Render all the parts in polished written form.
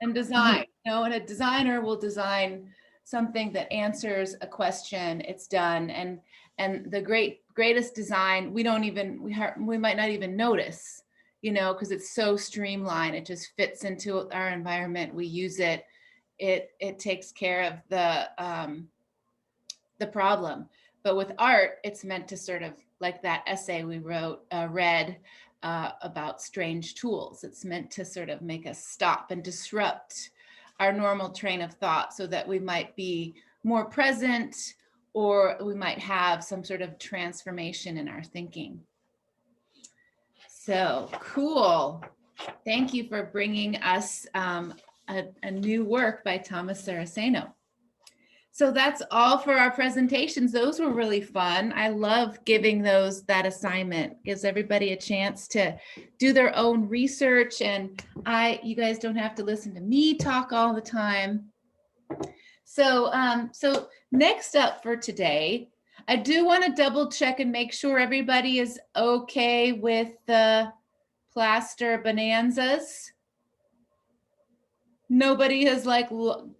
and design, and a designer will design something that answers a question. It's done. And the greatest design, we might not even notice, because it's so streamlined. It just fits into our environment. We use it. It takes care of the problem. But with art, it's meant to sort of, like that essay we read about strange tools. It's meant to sort of make us stop and disrupt our normal train of thought so that we might be more present, or we might have some sort of transformation in our thinking. So cool. Thank you for bringing us a new work by Thomas Saraceno. So that's all for our presentations. Those were really fun. I love giving that assignment. Gives everybody a chance to do their own research, and you guys don't have to listen to me talk all the time. So next up for today, I do want to double check and make sure everybody is okay with the plaster bonanzas. Nobody has like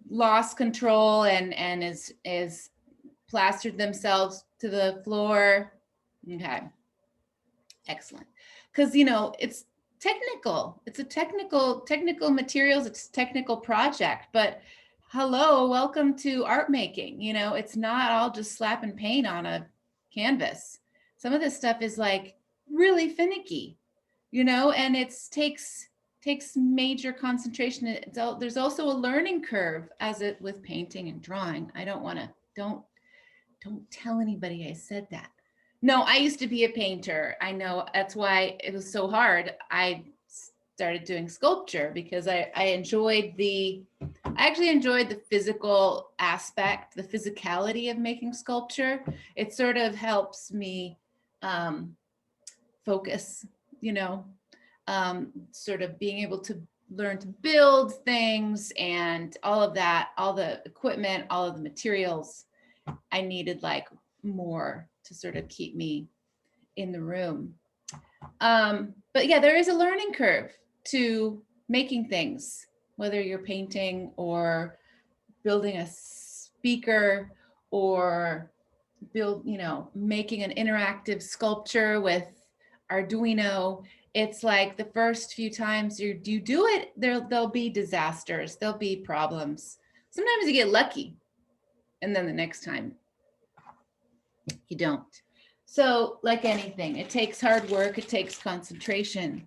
lost control and is plastered themselves to the floor. Okay, excellent. Because it's technical. It's a technical materials. It's a technical project. But hello, welcome to art making. It's not all just slapping paint on a canvas. Some of this stuff is like really finicky, and it takes major concentration. There's also a learning curve with painting and drawing. I don't tell anybody I said that. No, I used to be a painter. I know that's why it was so hard. I started doing sculpture because I actually enjoyed the physical aspect, the physicality of making sculpture. It sort of helps me focus, sort of being able to learn to build things and all of that, all the equipment, all of the materials. I needed like more to sort of keep me in the room. But yeah, there is a learning curve to making things, whether you're painting or building a speaker or making an interactive sculpture with Arduino. It's like the first few times you do it, there'll be disasters, there'll be problems. Sometimes you get lucky, and then the next time you don't. So like anything, it takes hard work, it takes concentration.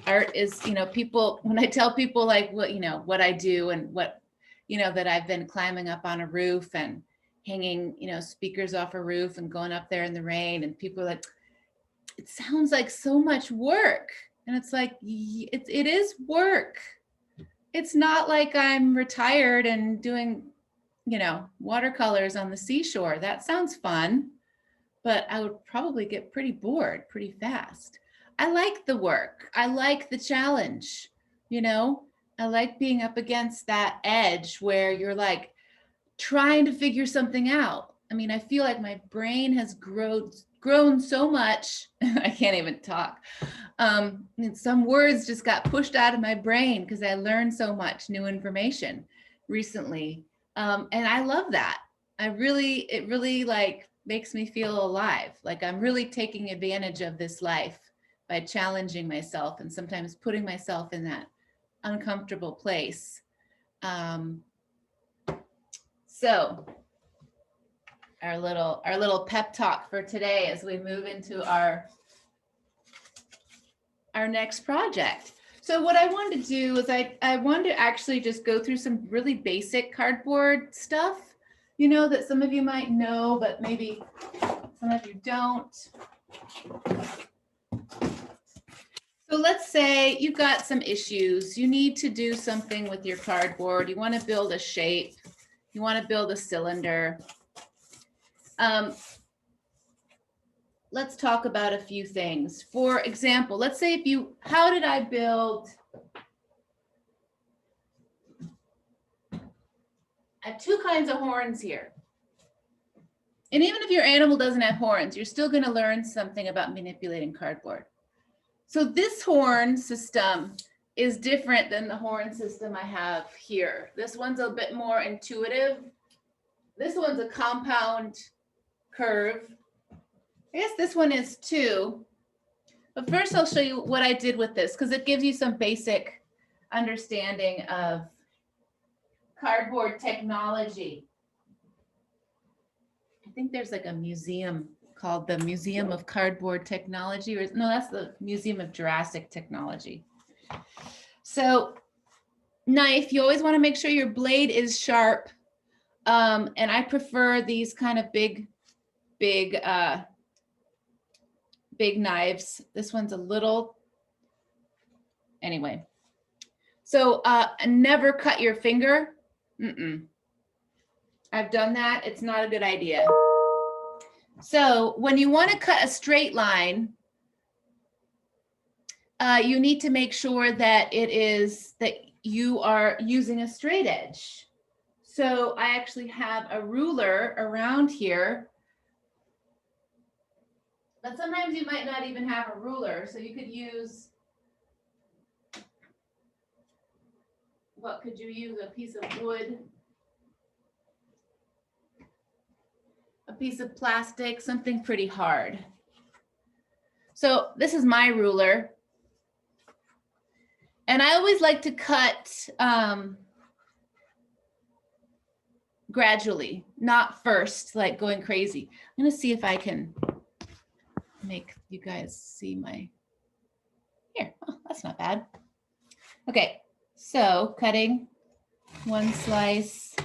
Art is, people, when I tell people like what I do and what, that I've been climbing up on a roof and hanging, speakers off a roof and going up there in the rain, and people are like, it sounds like so much work. And it's like, it is work. It's not like I'm retired and doing, watercolors on the seashore. That sounds fun, but I would probably get pretty bored pretty fast. I like the work. I like the challenge, I like being up against that edge where you're like trying to figure something out. I mean, I feel like my brain has grown so much. I can't even talk. Some words just got pushed out of my brain because I learned so much new information recently. And I love that. It really like makes me feel alive. Like I'm really taking advantage of this life by challenging myself and sometimes putting myself in that uncomfortable place. So our little pep talk for today as we move into our next project. So what I wanted to do is I wanted to actually just go through some really basic cardboard stuff, that some of you might know, but maybe some of you don't. So let's say you've got some issues. You need to do something with your cardboard. You want to build a shape. You want to build a cylinder. Let's talk about a few things. For example, let's say how did I build? I have two kinds of horns here. And even if your animal doesn't have horns, you're still going to learn something about manipulating cardboard. So this horn system is different than the horn system I have here. This one's a bit more intuitive. This one's a compound curve. I guess this one is too. But first I'll show you what I did with this because it gives you some basic understanding of cardboard technology. I think there's like a museum called the Museum of Cardboard Technology, or no, that's the Museum of Jurassic Technology. So knife, you always want to make sure your blade is sharp. And I prefer these kind of big knives. This one's a little, anyway. So never cut your finger. I've done that. It's not a good idea. So when you want to cut a straight line, you need to make sure that you are using a straight edge. So I actually have a ruler around here, but sometimes you might not even have a ruler. So you could use, what could you use? A piece of wood, a piece of plastic, something pretty hard. So this is my ruler. And I always like to cut gradually, not first, like going crazy. I'm gonna see if I can make you guys see my, here, oh, that's not bad. Okay, so cutting one slice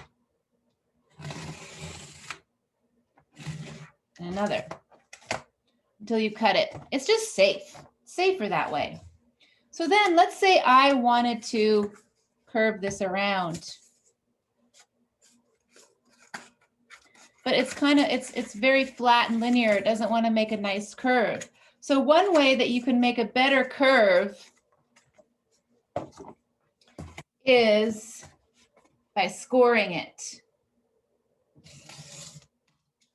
and another until you cut it. It's just safer that way. So then let's say I wanted to curve this around, but it's kind of, it's very flat and linear. It doesn't want to make a nice curve. So one way that you can make a better curve is by scoring it.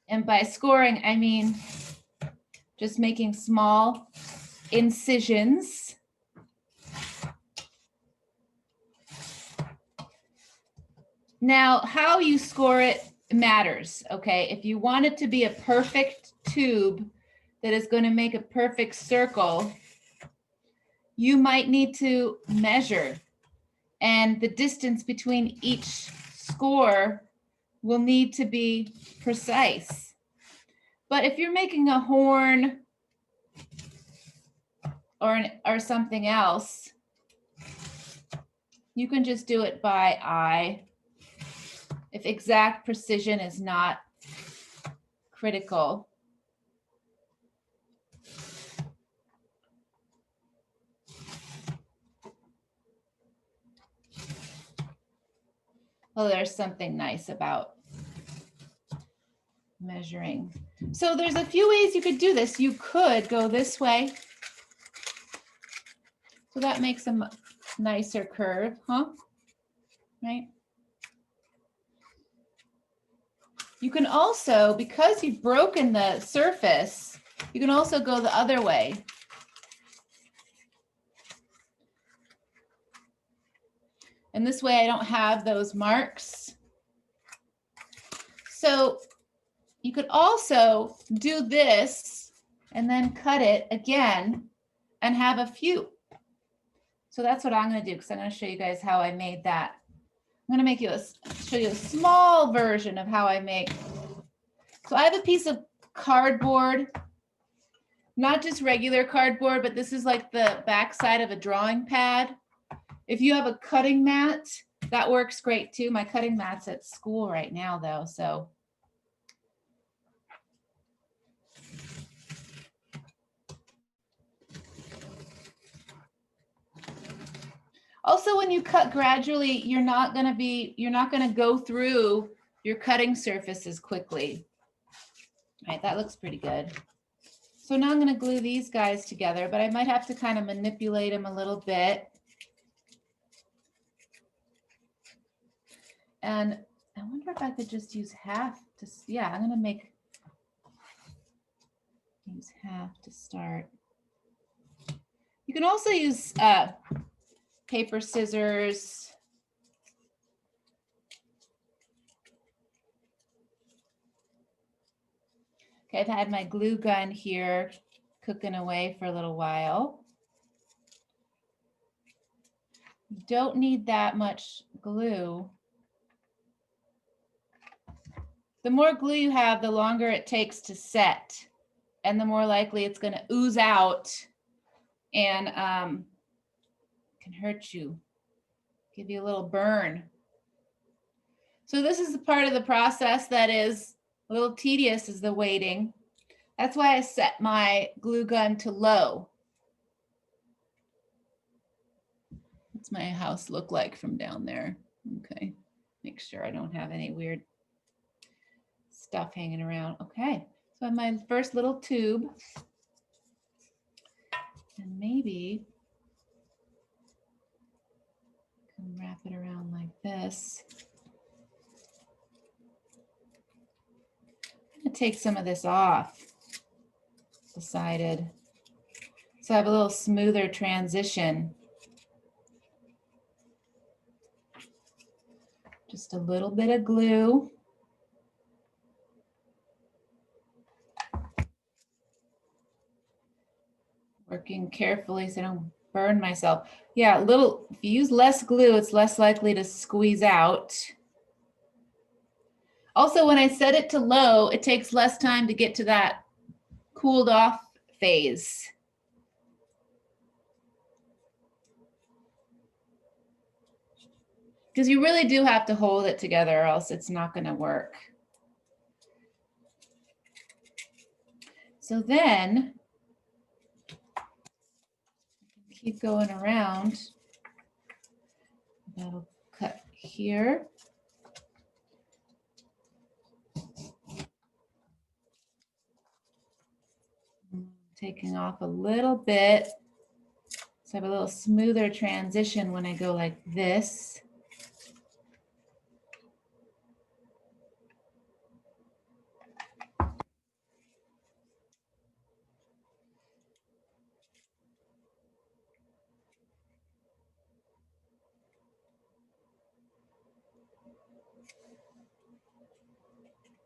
And by scoring, I mean just making small incisions. Now, how you score it matters, okay? If you want it to be a perfect tube that is going to make a perfect circle, you might need to measure, and the distance between each score will need to be precise. But if you're making a horn or something else, you can just do it by eye. If exact precision is not critical. Well, there's something nice about measuring. So there's a few ways you could do this. You could go this way. So that makes a nicer curve, huh? Right? You can also, because you've broken the surface, you can also go the other way. And this way I don't have those marks. So you could also do this and then cut it again and have a few. So that's what I'm going to do, because I'm going to show you guys how I made that. I'm going to show you a small version of how I make. So I have a piece of cardboard, not just regular cardboard, but this is like the back side of a drawing pad. If you have a cutting mat, that works great too. My cutting mat's at school right now though, so. Also, when you cut gradually, you're not going to go through your cutting surface as quickly. All right, that looks pretty good. So now I'm going to glue these guys together, but I might have to kind of manipulate them a little bit. And I wonder if I could just use half to, yeah, I'm going to use half to start. You can also use paper, scissors. Okay, I've had my glue gun here cooking away for a little while. You don't need that much glue. The more glue you have, the longer it takes to set, and the more likely it's going to ooze out and can hurt you, give you a little burn. So this is the part of the process that is a little tedious, is the waiting. That's why I set my glue gun to low. What's my house look like from down there? Okay, make sure I don't have any weird stuff hanging around. Okay, so I have my first little tube. And maybe I can wrap it around like this. I'm gonna take some of this off, decided. So I have a little smoother transition. Just a little bit of glue. Working carefully so I don't burn myself. Yeah, if you use less glue, it's less likely to squeeze out. Also, when I set it to low, it takes less time to get to that cooled off phase. Because you really do have to hold it together or else it's not going to work. So then, keep going around. That'll cut here. Taking off a little bit. So I have a little smoother transition when I go like this.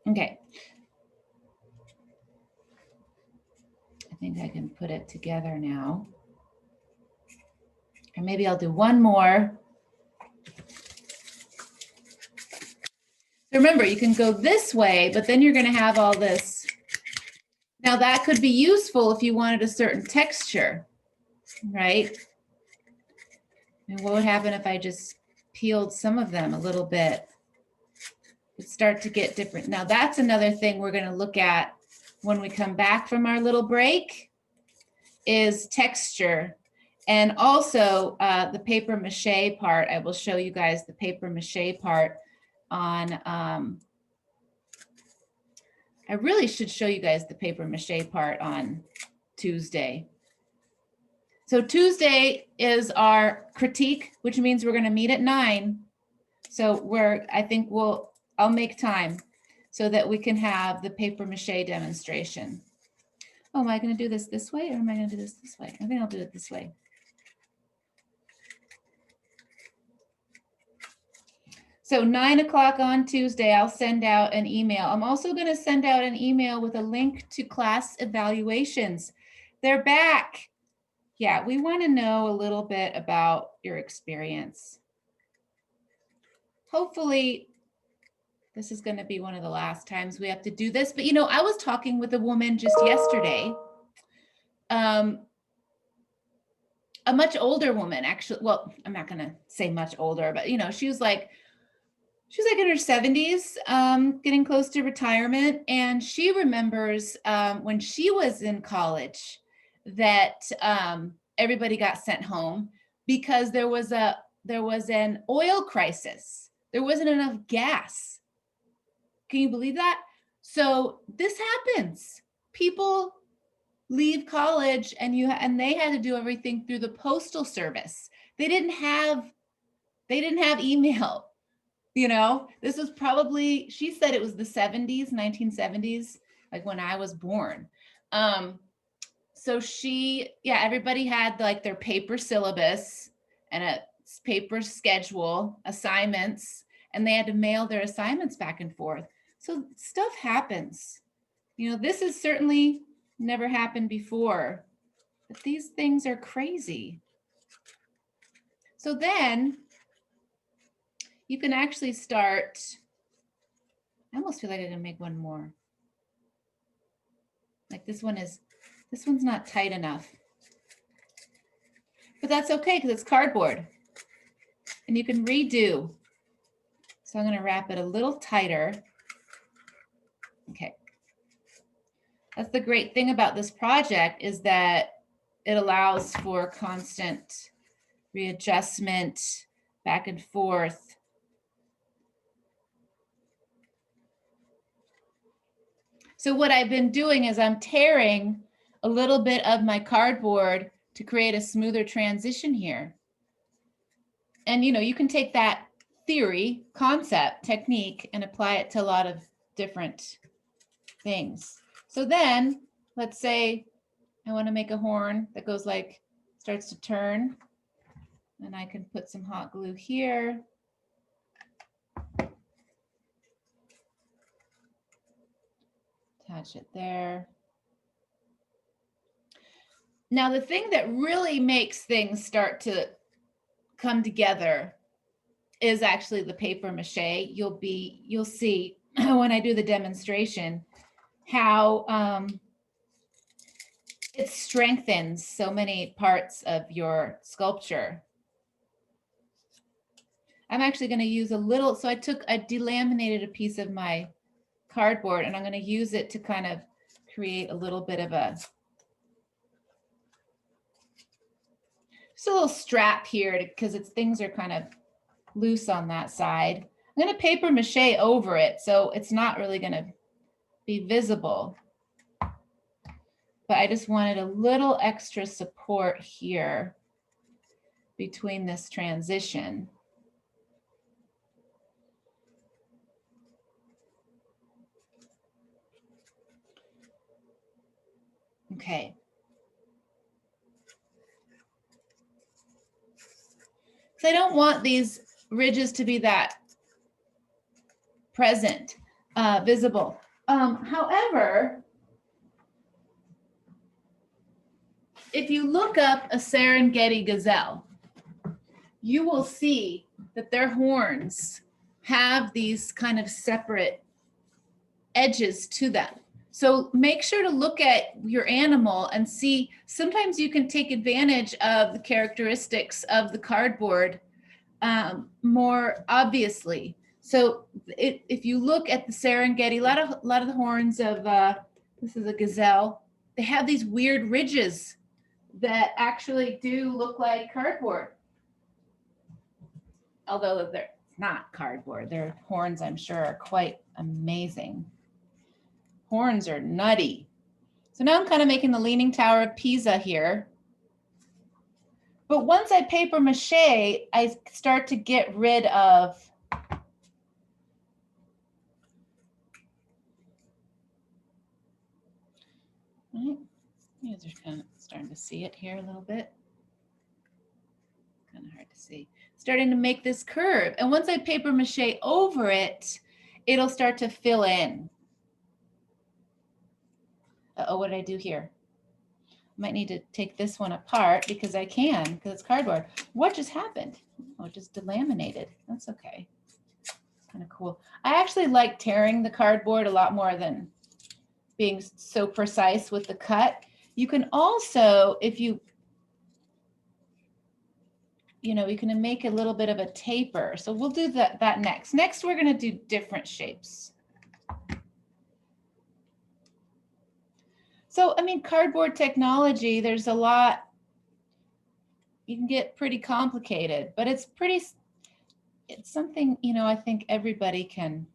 Okay. I think I can put it together now. Or maybe I'll do one more. So remember, you can go this way, but then you're going to have all this. Now that could be useful if you wanted a certain texture, right? And what would happen if I just peeled some of them a little bit? It'd start to get different. Now that's another thing we're going to look at when we come back from our little break, is texture. And also the paper mache part. I will show you guys the paper mache part on, I really should show you guys the paper mache part on Tuesday. So Tuesday is our critique, which means we're going to meet at 9. So I think I'll make time so that we can have the paper mache demonstration. Oh, am I going to do this way or am I going to do this way? I think I'll do it this way. So 9 o'clock on Tuesday, I'll send out an email. I'm also going to send out an email with a link to class evaluations. They're back. Yeah, we want to know a little bit about your experience. Hopefully, this is going to be one of the last times we have to do this. But, you know, I was talking with a woman just yesterday, a much older woman, actually. Well, I'm not going to say much older, but, you know, she was like in her 70s, getting close to retirement. And she remembers when she was in college that everybody got sent home because there was an oil crisis. There wasn't enough gas. Can you believe that? So this happens. People leave college and they had to do everything through the postal service. They didn't have email. You know, this was probably, she said it was the 70s, 1970s, like when I was born. So everybody had like their paper syllabus and paper schedule assignments, and they had to mail their assignments back and forth. So stuff happens. You know, this has certainly never happened before, but these things are crazy. So then you can actually start, I almost feel like I can make one more. Like this one's not tight enough. But that's okay because it's cardboard and you can redo. So I'm going to wrap it a little tighter. Okay. That's the great thing about this project, is that it allows for constant readjustment back and forth. So what I've been doing is I'm tearing a little bit of my cardboard to create a smoother transition here. And you know, you can take that theory, concept, technique, and apply it to a lot of different things. So then let's say I want to make a horn that goes like, starts to turn, and I can put some hot glue here. Attach it there. Now, the thing that really makes things start to come together is actually the paper mache. You'll see when I do the demonstration how it strengthens so many parts of your sculpture. I'm actually going to use a little, so I delaminated a piece of my cardboard, and I'm going to use it to kind of create a little bit of a, just a little strap here because things are kind of loose on that side. I'm going to paper mache over it, so it's not really going to be visible. But I just wanted a little extra support here between this transition. Okay. So I don't want these ridges to be that present, visible. However, if you look up a Serengeti gazelle, you will see that their horns have these kind of separate edges to them. So make sure to look at your animal and see, sometimes you can take advantage of the characteristics of the cardboard more obviously. So if you look at the Serengeti, a lot of the horns of, this is a gazelle, they have these weird ridges that actually do look like cardboard. Although they're not cardboard, their horns, I'm sure, are quite amazing. Horns are nutty. So now I'm kind of making the Leaning Tower of Pisa here. But once I paper mache, I start to get rid of right. You guys are kind of starting to see it here a little bit. Kind of hard to see. Starting to make this curve. And once I paper mache over it, it'll start to fill in. Uh-oh, what did I do here? I might need to take this one apart because I can, because it's cardboard. What just happened? Oh, it just delaminated. That's okay. Kind of cool. I actually like tearing the cardboard a lot more than being so precise with the cut. You can also, if you can make a little bit of a taper. So we'll do that next. Next, we're going to do different shapes. So, I mean, cardboard technology, there's a lot, you can get pretty complicated, but it's something, I think everybody can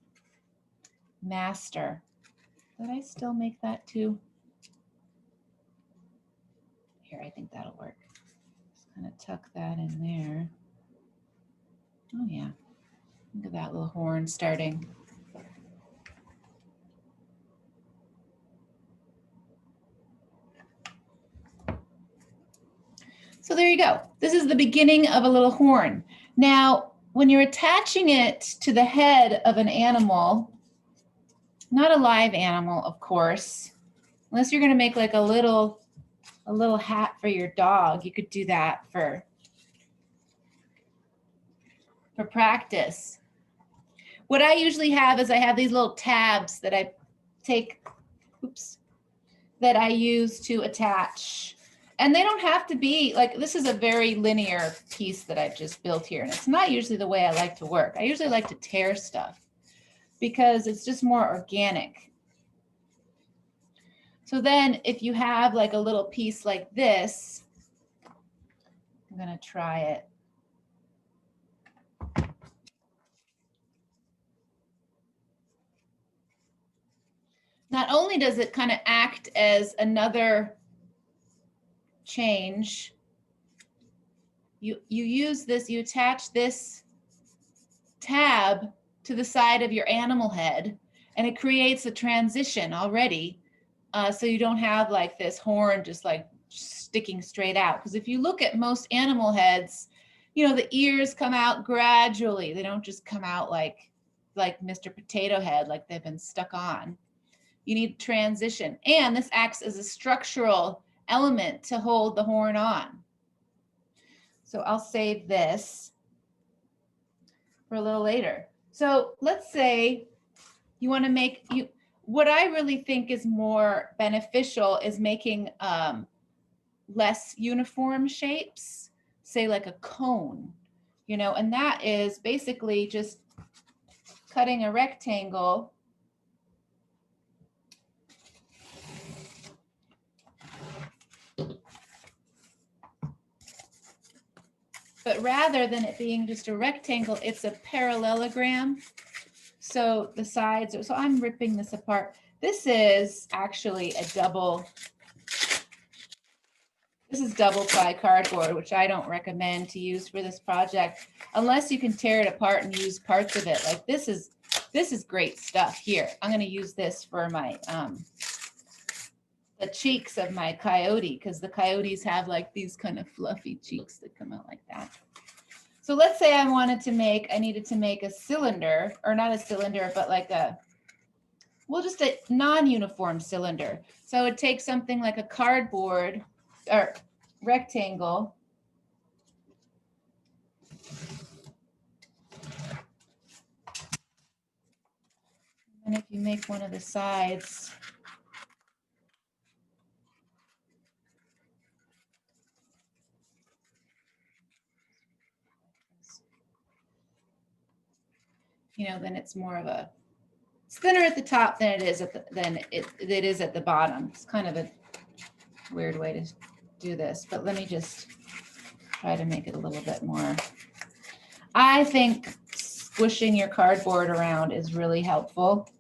master. Did I still make that too? Here, I think that'll work. Just kind of tuck that in there. Oh yeah, look at that little horn starting. So there you go. This is the beginning of a little horn. Now, when you're attaching it to the head of an animal, not a live animal, of course, unless you're going to make like a little hat for your dog, you could do that for practice. What I usually have is I have these little tabs that I take, that I use to attach. And they don't have to be like, this is a very linear piece that I've just built here. And it's not usually the way I like to work. I usually like to tear stuff because it's just more organic. So then if you have like a little piece like this, I'm going to try it. Not only does it kind of act as another change, you use this, you attach this tab to the side of your animal head, and it creates a transition already. So you don't have like this horn just like sticking straight out. Because if you look at most animal heads, you know, the ears come out gradually. They don't just come out like Mr. Potato Head, like they've been stuck on. You need transition. And this acts as a structural element to hold the horn on. So I'll save this for a little later. So let's say you want to make, what I really think is more beneficial is making less uniform shapes, say like a cone, you know, and that is basically just cutting a rectangle but rather than it being just a rectangle, it's a parallelogram. So the sides, so I'm ripping this apart. This is actually a double ply cardboard, which I don't recommend to use for this project, unless you can tear it apart and use parts of it. Like this is great stuff here. I'm going to use this for my, the cheeks of my coyote, because the coyotes have like these kind of fluffy cheeks that come out like that. So let's say I needed to make a cylinder, or not a cylinder, but like just a non-uniform cylinder. So I would take something like a cardboard or rectangle. And if you make one of the sides, you know, then it's more of a, it's thinner at the top than it is at the bottom. It's kind of a weird way to do this, but let me just try to make it a little bit more. I think squishing your cardboard around is really helpful.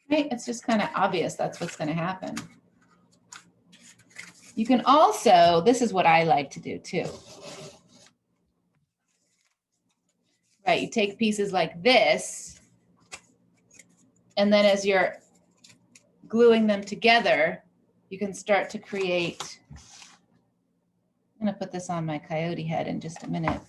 Right? It's just kind of obvious that's what's going to happen. You can also, this is what I like to do too. Right, you take pieces like this, and then as you're gluing them together, you can start to create, I'm going to put this on my coyote head in just a minute.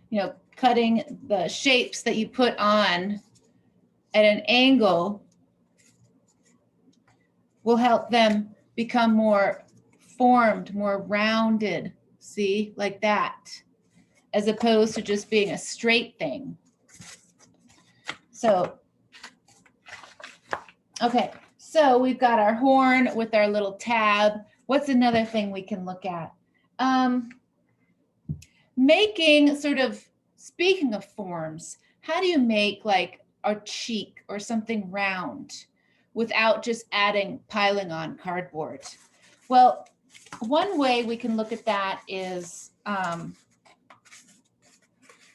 You know, cutting the shapes that you put on at an angle will help them become more formed, more rounded, see, like that, as opposed to just being a straight thing. So, okay, so we've got our horn with our little tab. What's another thing we can look at? Making sort of, speaking of forms, how do you make like a cheek or something round without just piling on cardboard? Well, one way we can look at that is,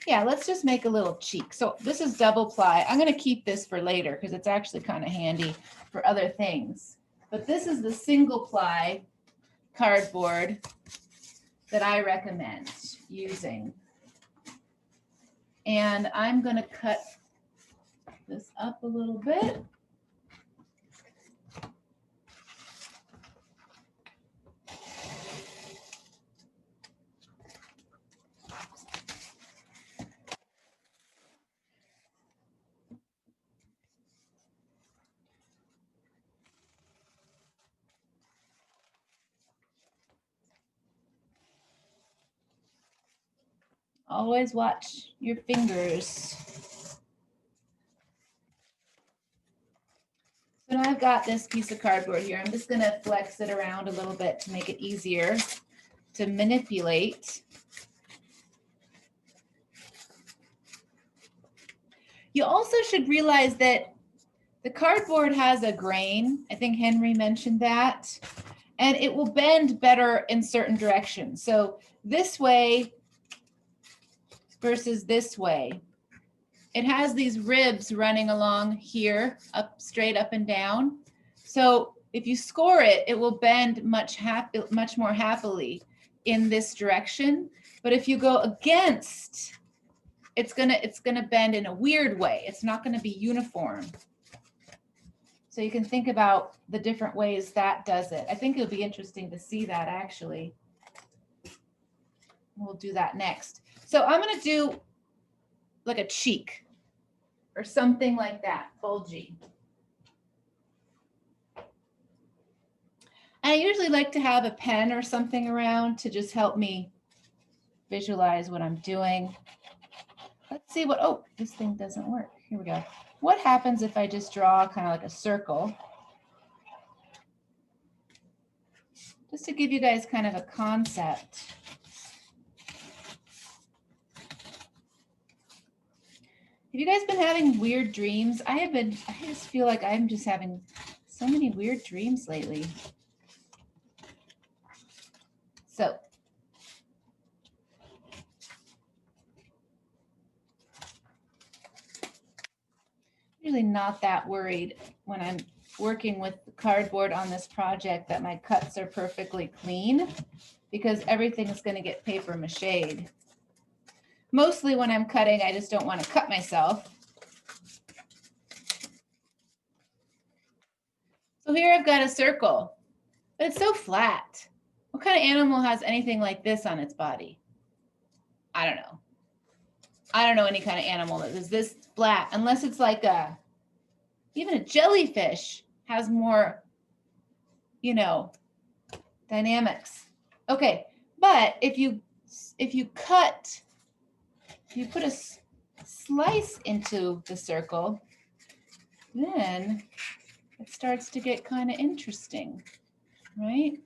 yeah, let's just make a little cheek. So this is double ply. I'm going to keep this for later because it's actually kind of handy for other things. But this is the single ply cardboard that I recommend using. And I'm going to cut this up a little bit. Always watch your fingers. So now I've got this piece of cardboard here. I'm just going to flex it around a little bit to make it easier to manipulate. You also should realize that the cardboard has a grain. I think Henry mentioned that. And it will bend better in certain directions. So this way versus this way. It has these ribs running along here, up straight up and down. So if you score it, it will bend much more happily in this direction. But if you go against, it's gonna bend in a weird way. It's not gonna be uniform. So you can think about the different ways that does it. I think it would be interesting to see that actually. We'll do that next. So I'm gonna do like a cheek or something like that, bulgy. And I usually like to have a pen or something around to just help me visualize what I'm doing. Let's see what, oh, this thing doesn't work. Here we go. What happens if I just draw kind of like a circle? Just to give you guys kind of a concept. Have you guys been having weird dreams? I just feel like I'm just having so many weird dreams lately. So really not that worried when I'm working with cardboard on this project that my cuts are perfectly clean, because everything is going to get paper machéed. Mostly when I'm cutting, I just don't want to cut myself. So here I've got a circle, but it's so flat. What kind of animal has anything like this on its body? I don't know. I don't know any kind of animal that is this flat, unless it's like even a jellyfish has more, you know, dynamics. Okay, but if you put a slice into the circle, then it starts to get kind of interesting, right?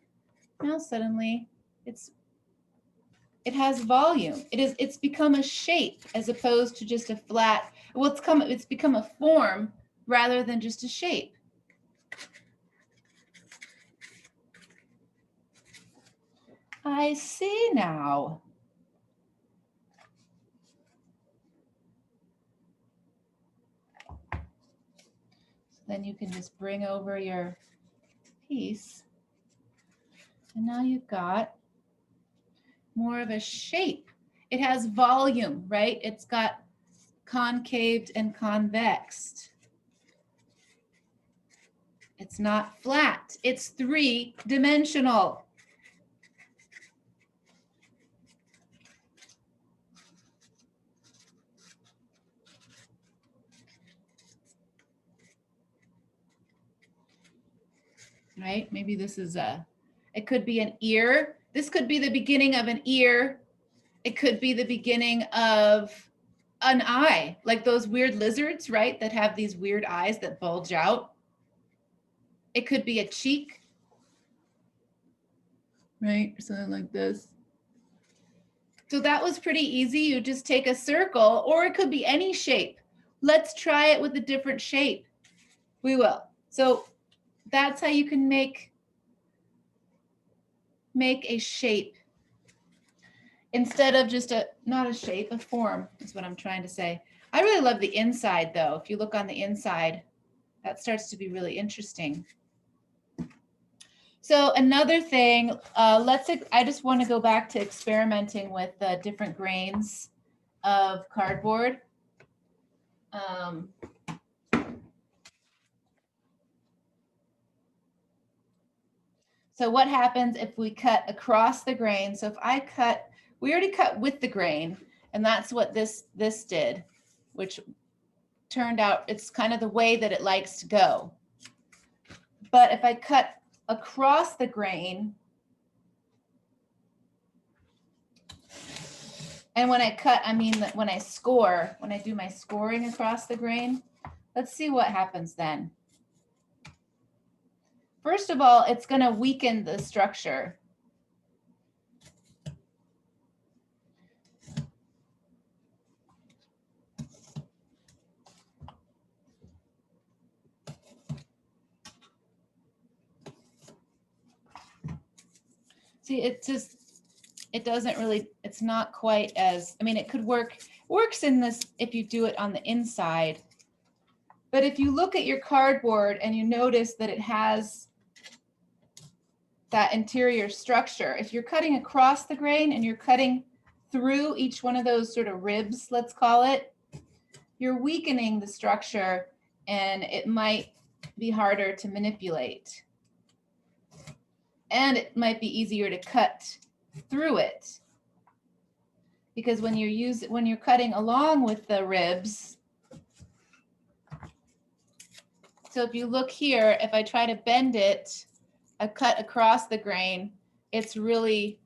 Now suddenly it has volume. It's become a shape as opposed to just a flat, well, it's become a form rather than just a shape. I see now. So then you can just bring over your piece. And now you've got more of a shape. It has volume, right? It's got concaved and convexed. It's not flat. It's three-dimensional. Right? Maybe this is it could be an ear. This could be the beginning of an ear. It could be the beginning of an eye, like those weird lizards, right? That have these weird eyes that bulge out. It could be a cheek, right? Or something like this. So that was pretty easy. You just take a circle, or it could be any shape. Let's try it with a different shape. We will. So that's how you can make a shape instead of just not a shape, a form is what I'm trying to say. I really love the inside though. If you look on the inside, that starts to be really interesting. So another thing, I just want to go back to experimenting with different grains of cardboard. So what happens if we cut across the grain? So if I cut, we already cut with the grain, and that's what this did, which turned out it's kind of the way that it likes to go. But if I cut across the grain, and when I cut, I mean when I score, when I do my scoring across the grain, let's see what happens then. First of all, it's going to weaken the structure. See, it doesn't really, it's not quite as, I mean, it could works in this if you do it on the inside. But if you look at your cardboard and you notice that it has that interior structure, if you're cutting across the grain and you're cutting through each one of those sort of ribs, let's call it, you're weakening the structure and it might be harder to manipulate. And it might be easier to cut through it. Because when you're cutting along with the ribs, so if you look here, if I try to bend it, I cut across the grain, it's really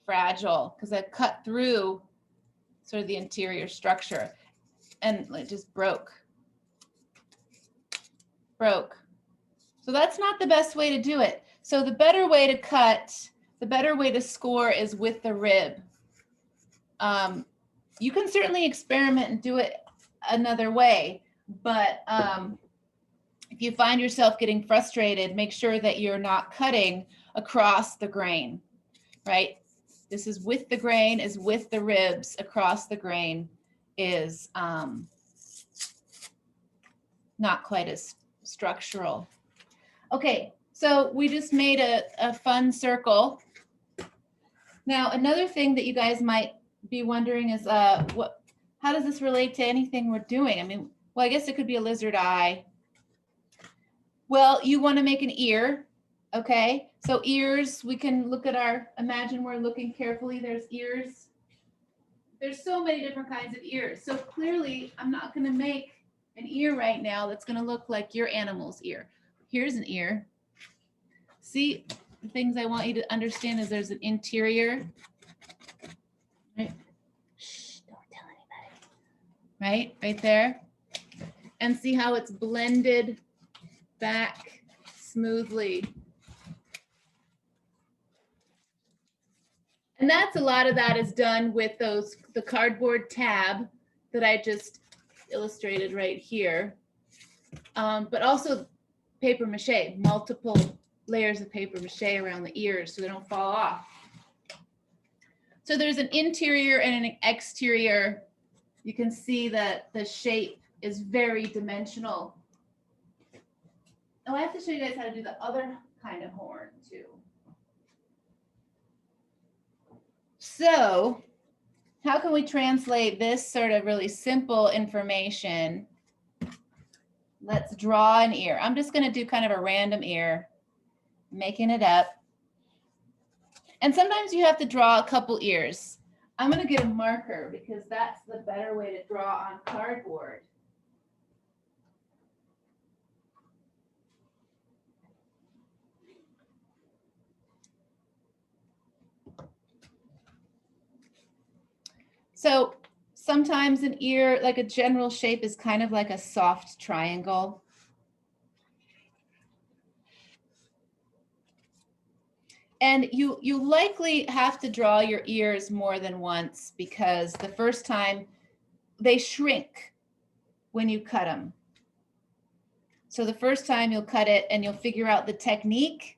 fragile because I've cut through sort of the interior structure and it just broke. So that's not the best way to do it. So the better way to cut, the better way to score is with the rib. You can certainly experiment and do it another way, but if you find yourself getting frustrated, make sure that you're not cutting across the grain, right? This is with the grain, is with the ribs. Across the grain is not quite as structural. Okay, so we just made a fun circle. Now, another thing that you guys might be wondering is how does this relate to anything we're doing? I mean, well, I guess it could be a lizard eye. Well, you want to make an ear, okay? So ears, we can look at imagine we're looking carefully, there's ears. There's so many different kinds of ears. So clearly, I'm not going to make an ear right now that's going to look like your animal's ear. Here's an ear. See, the things I want you to understand is there's an interior. Right? Shh, don't tell anybody. Right there. And see how it's blended back smoothly. And that's a lot of that is done with the cardboard tab that I just illustrated right here. But also paper mache, multiple layers of paper mache around the ears so they don't fall off. So there's an interior and an exterior. You can see that the shape is very dimensional. Oh, I have to show you guys how to do the other kind of horn too. So how can we translate this sort of really simple information? Let's draw an ear. I'm just going to do kind of a random ear, making it up. And sometimes you have to draw a couple ears. I'm going to get a marker because that's the better way to draw on cardboard. So sometimes an ear, like a general shape, is kind of like a soft triangle. And you likely have to draw your ears more than once because the first time they shrink when you cut them. So the first time you'll cut it and you'll figure out the technique,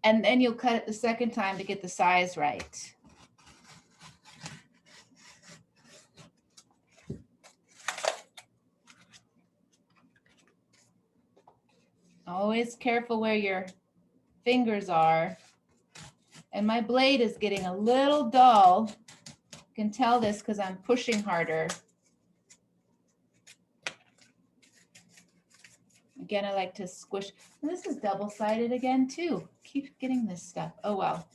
and then you'll cut it the second time to get the size right. Always careful where you're fingers are. And my blade is getting a little dull. You can tell this because I'm pushing harder. Again, I like to squish. And this is double-sided again too. Keep getting this stuff. Oh, well.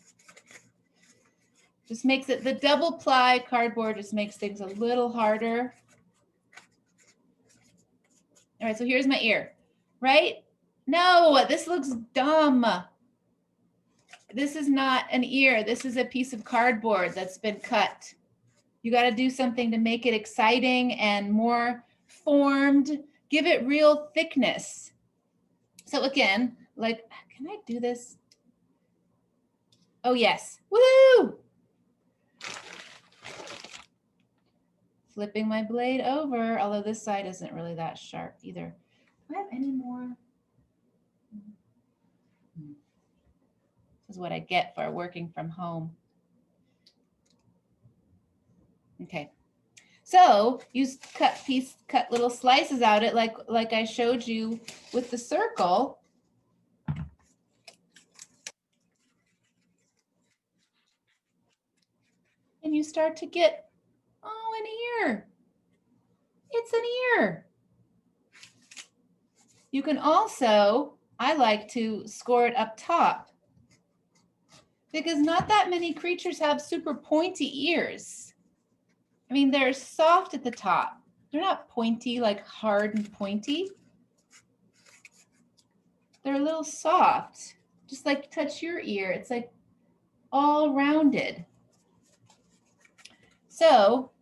Just makes it, the double ply cardboard just makes things a little harder. All right, so here's my ear, right? No, this looks dumb. This is not an ear. This is a piece of cardboard that's been cut. You got to do something to make it exciting and more formed. Give it real thickness. So again, like, can I do this? Oh, yes. Woo! Flipping my blade over, although this side isn't really that sharp either. Do I have any more? This is what I get for working from home. Okay. So you cut little slices out it like I showed you with the circle. And you start to get, oh, an ear. It's an ear. You can also, I like to score it up top because not that many creatures have super pointy ears. I mean, they're soft at the top. They're not pointy, like hard and pointy. They're a little soft, just like touch your ear. It's like all rounded. So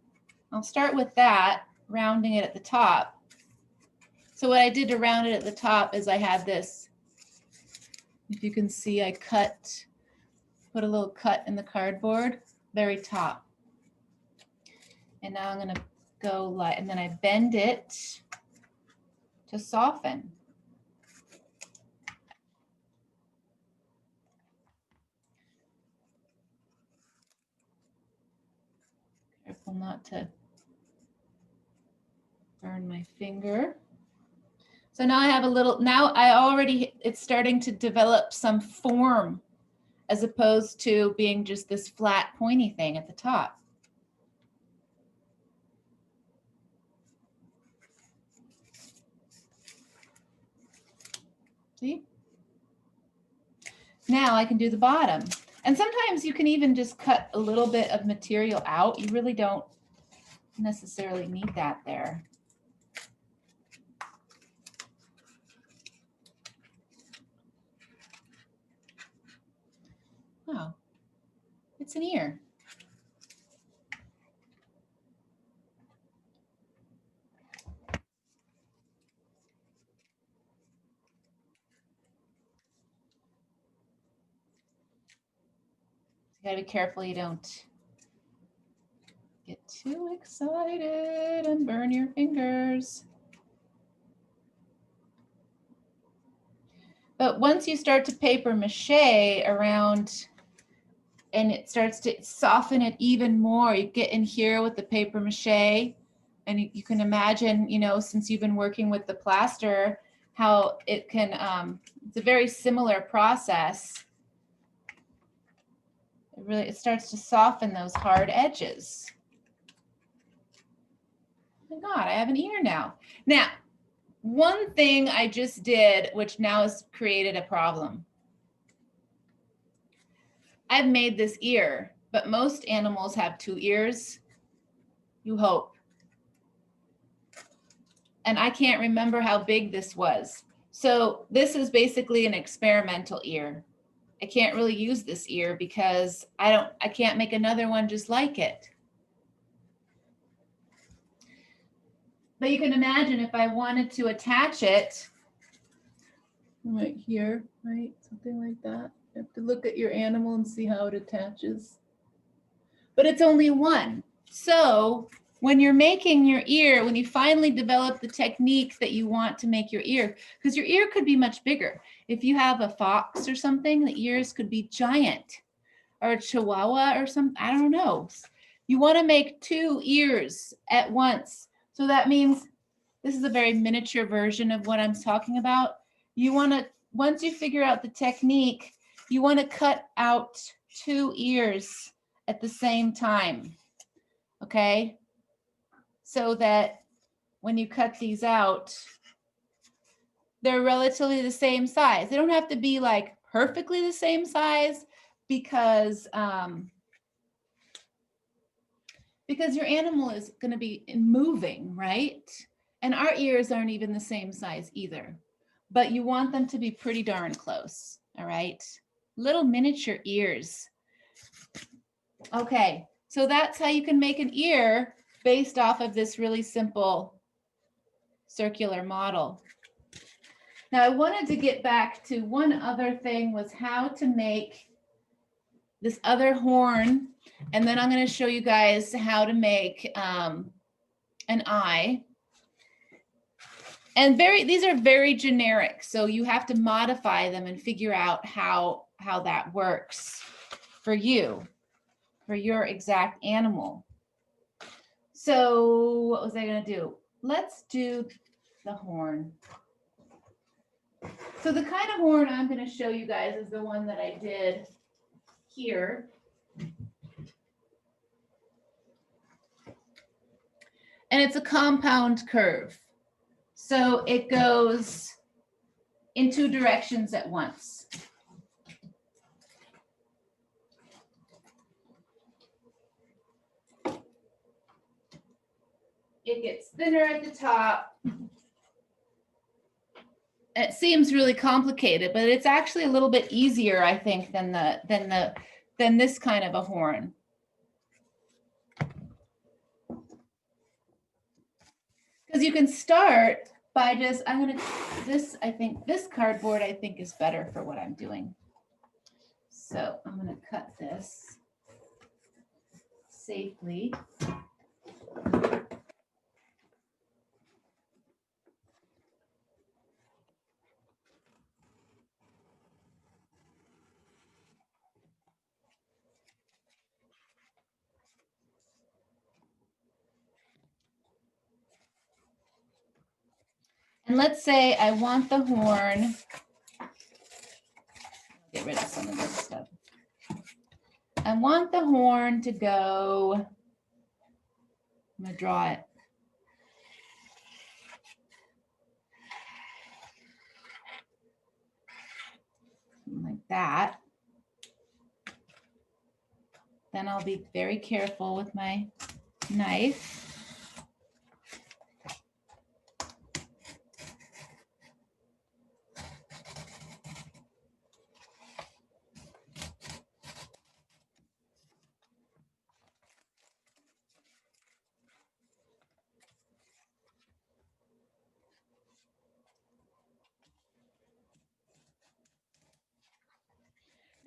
I'll start with that, rounding it at the top. So what I did to round it at the top is I had this, if you can see, I put a little cut in the cardboard, very top. And now I'm gonna go light, and then I bend it to soften. Careful not to burn my finger. So now I have a little, now it's starting to develop some form as opposed to being just this flat pointy thing at the top. See? Now I can do the bottom. And sometimes you can even just cut a little bit of material out. You really don't necessarily need that there. Oh, it's an ear. You gotta be careful you don't get too excited and burn your fingers. But once you start to paper mache around and it starts to soften it even more, you get in here with the paper mache and you can imagine, you know, since you've been working with the plaster, how it can, it's a very similar process. It starts to soften those hard edges. Oh my God, I have an ear now. Now, one thing I just did, which now has created a problem. I've made this ear, but most animals have 2 ears, you hope. And I can't remember how big this was. So this is basically an experimental ear. I can't really use this ear because I can't make another one just like it. But you can imagine if I wanted to attach it right here, right? Something like that. You have to look at your animal and see how it attaches. But it's only one. So when you're making your ear, when you finally develop the technique that you want to make your ear, because your ear could be much bigger. If you have a fox or something, the ears could be giant, or a chihuahua or something, I don't know. You want to make 2 ears at once. So that means this is a very miniature version of what I'm talking about. You want to, once you figure out the technique, you want to cut out 2 ears at the same time, okay? So that when you cut these out, they're relatively the same size. They don't have to be like perfectly the same size because your animal is going to be moving, right? And our ears aren't even the same size either, but you want them to be pretty darn close, all right? Little miniature ears. Okay, so that's how you can make an ear based off of this really simple circular model. Now I wanted to get back to one other thing, was how to make this other horn. And then I'm going to show you guys how to make an eye. And these are very generic, so you have to modify them and figure out how that works for you, for your exact animal. So what was I going to do? Let's do the horn. So the kind of horn I'm going to show you guys is the one that I did here. And it's a compound curve. So it goes in 2 directions at once. It gets thinner at the top. It seems really complicated, but it's actually a little bit easier, I think, than this kind of a horn. Because you can start by just, I think this cardboard I think is better for what I'm doing. So I'm going to cut this safely. And let's say I want the horn. Get rid of some of this stuff. I want the horn to go, I'm going to draw it. Like that. Then I'll be very careful with my knife.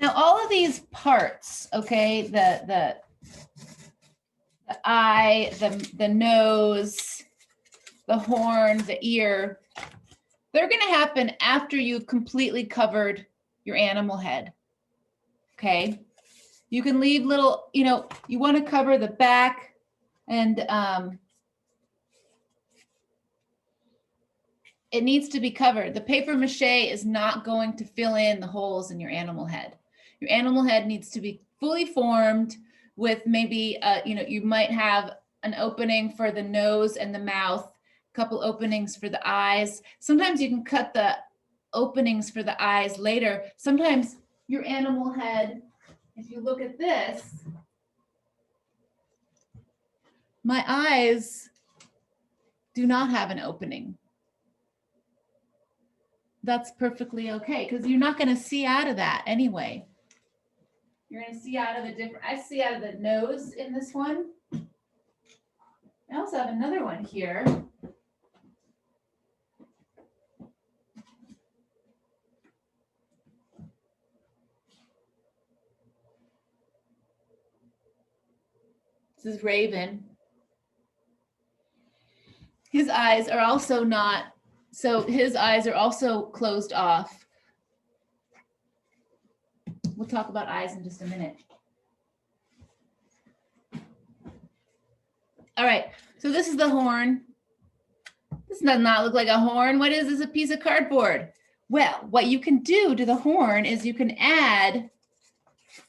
Now, all of these parts, okay, the eye, the nose, the horn, the ear, they're going to happen after you've completely covered your animal head, okay? You can leave little, you want to cover the back and it needs to be covered. The paper mache is not going to fill in the holes in your animal head. Your animal head needs to be fully formed with maybe, you might have an opening for the nose and the mouth, a couple openings for the eyes. Sometimes you can cut the openings for the eyes later. Sometimes your animal head, if you look at this, my eyes do not have an opening. That's perfectly okay because you're not going to see out of that anyway. You're going to see out of I see out of the nose in this one. I also have another one here. This is Raven. His eyes are also not, so his eyes are also closed off. We'll talk about eyes in just a minute. All right, so this is the horn. This does not look like a horn. What is this? A piece of cardboard. Well, what you can do to the horn is you can add,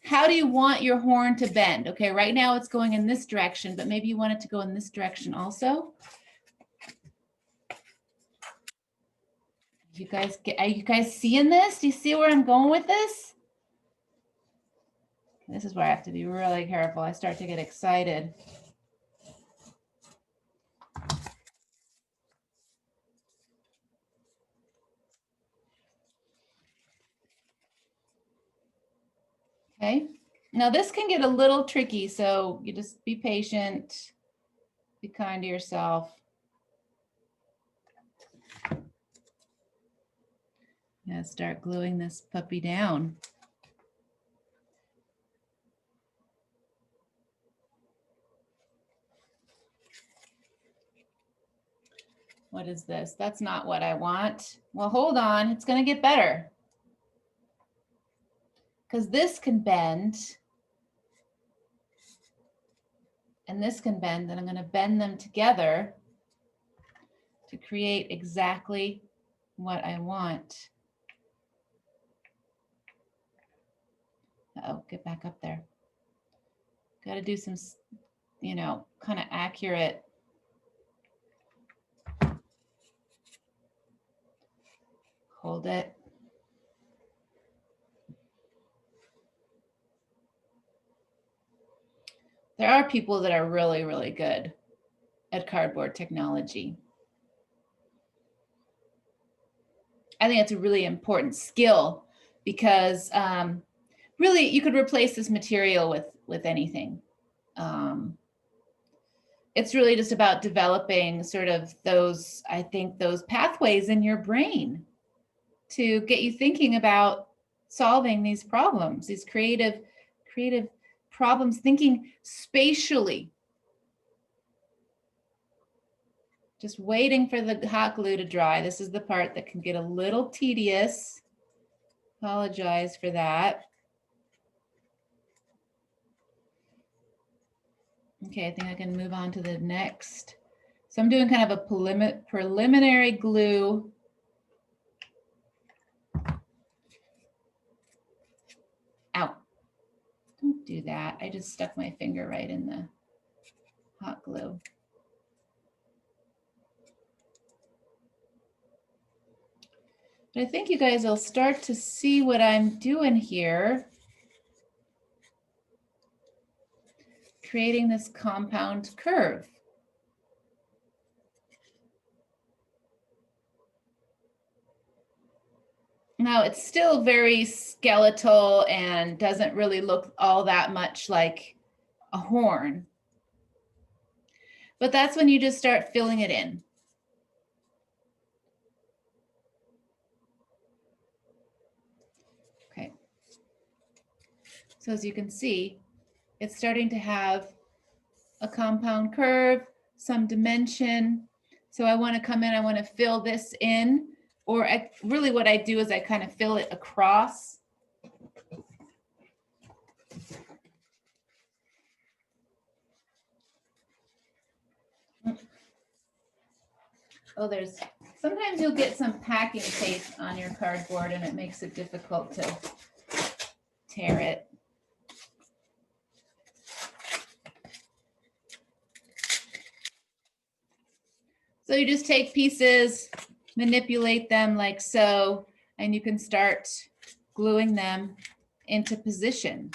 how do you want your horn to bend? Okay, right now it's going in this direction, but maybe you want it to go in this direction also. Are you guys seeing this? Do you see where I'm going with this? This is where I have to be really careful. I start to get excited. Okay, now this can get a little tricky, so you just be patient, be kind to yourself. Yeah, start gluing this puppy down. What is this? That's not what I want. Well, hold on, it's gonna get better. Because this can bend, and this can bend, and I'm gonna bend them together to create exactly what I want. Uh-oh, get back up there. Got to do some, you know, kind of accurate. Hold it. There are people that are really, really good at cardboard technology. I think it's a really important skill because really you could replace this material with anything. It's really just about developing sort of those, I think, those pathways in your brain to get you thinking about solving these problems, these creative problems, thinking spatially. Just waiting for the hot glue to dry. This is the part that can get a little tedious. Apologize for that. Okay, I think I can move on to the next. So I'm doing kind of a preliminary glue. Ow. Don't do that. I just stuck my finger right in the hot glue. But I think you guys will start to see what I'm doing here. Creating this compound curve. Now it's still very skeletal and doesn't really look all that much like a horn. But that's when you just start filling it in. Okay. So as you can see, it's starting to have a compound curve, some dimension. So I want to come in, I want to fill this in, or really what I do is I kind of fill it across. Oh, sometimes you'll get some packing tape on your cardboard and it makes it difficult to tear it. So you just take pieces, manipulate them like so, and you can start gluing them into position,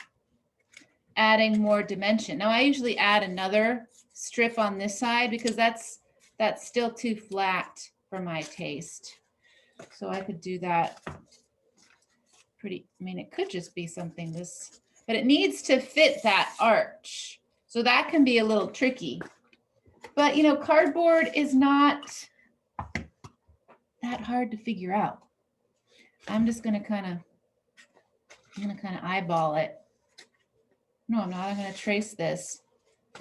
adding more dimension. Now I usually add another strip on this side because that's still too flat for my taste. So I could do that pretty, I mean, it could just be something this, but it needs to fit that arch. So that can be a little tricky. But you know, cardboard is not that hard to figure out. I'm just gonna kind of eyeball it. No, I'm not. I'm gonna trace this.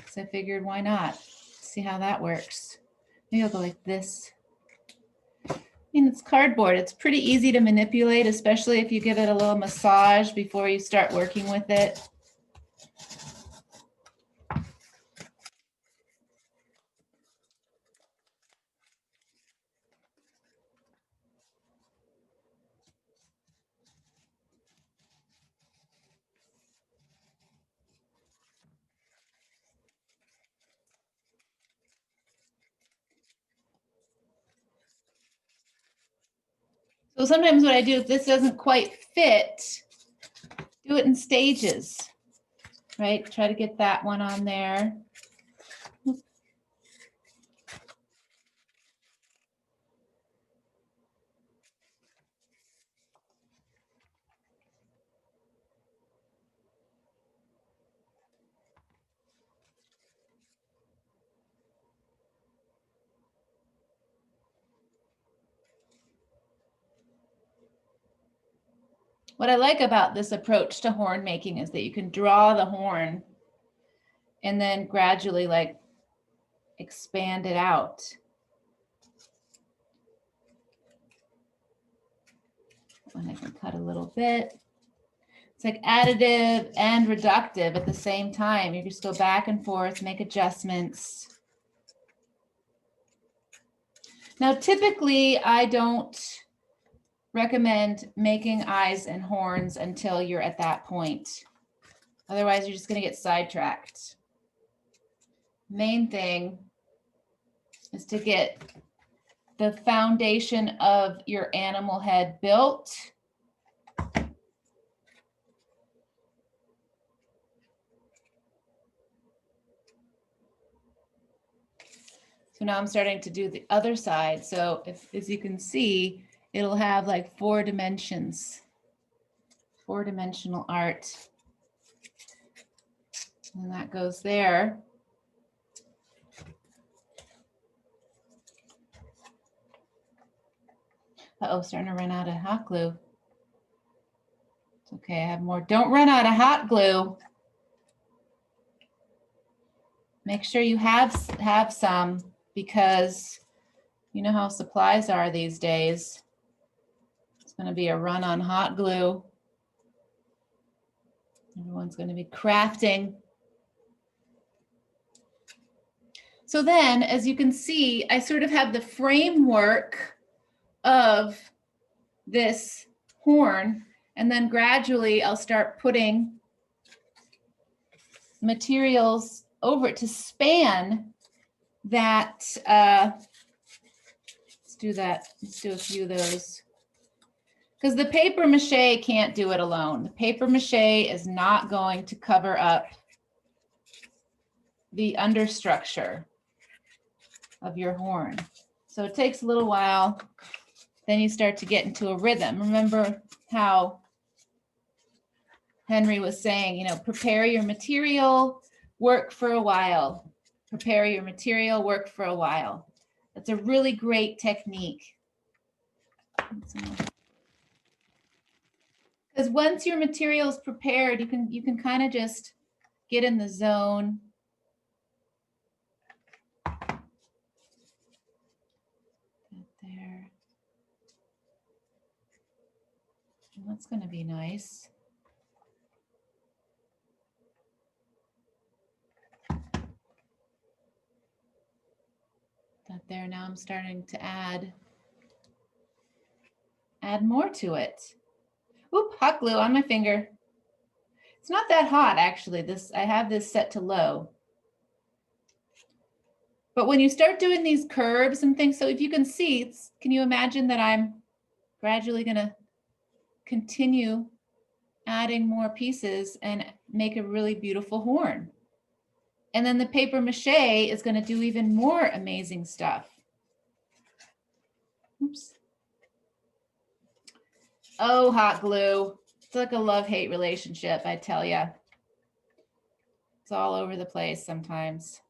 So I figured, why not? See how that works. Maybe I'll go like this. I mean, it's cardboard. It's pretty easy to manipulate, especially if you give it a little massage before you start working with it. So sometimes what I do, if this doesn't quite fit, do it in stages, right? Try to get that one on there. What I like about this approach to horn making is that you can draw the horn and then gradually like expand it out. And I can cut a little bit. It's like additive and reductive at the same time. You just go back and forth, make adjustments. Now, typically, I don't recommend making eyes and horns until you're at that point. Otherwise, you're just going to get sidetracked. Main thing is to get the foundation of your animal head built. So now I'm starting to do the other side. So if, as you can see, it'll have like 4 dimensions, 4-dimensional art. And that goes there. Uh-oh, starting to run out of hot glue. It's okay, I have more. Don't run out of hot glue. Make sure you have some, because you know how supplies are these days. It's going to be a run on hot glue. Everyone's going to be crafting. So then, as you can see, I sort of have the framework of this horn, and then gradually I'll start putting materials over it to span that. Let's do that. Let's do a few of those. Because the paper mache can't do it alone. The paper mache is not going to cover up the understructure of your horn. So it takes a little while. Then you start to get into a rhythm. Remember how Henry was saying, you know, prepare your material, work for a while. Prepare your material, work for a while. That's a really great technique. Because once your material is prepared, you can kind of just get in the zone. There. And that's going to be nice. That there. Now I'm starting to add more to it. Oop, hot glue on my finger. It's not that hot, actually. I have this set to low. But when you start doing these curves and things, so if you can see, can you imagine that I'm gradually going to continue adding more pieces and make a really beautiful horn. And then the paper mache is going to do even more amazing stuff. Oops. Oh, hot glue. It's like a love-hate relationship, I tell you. It's all over the place sometimes.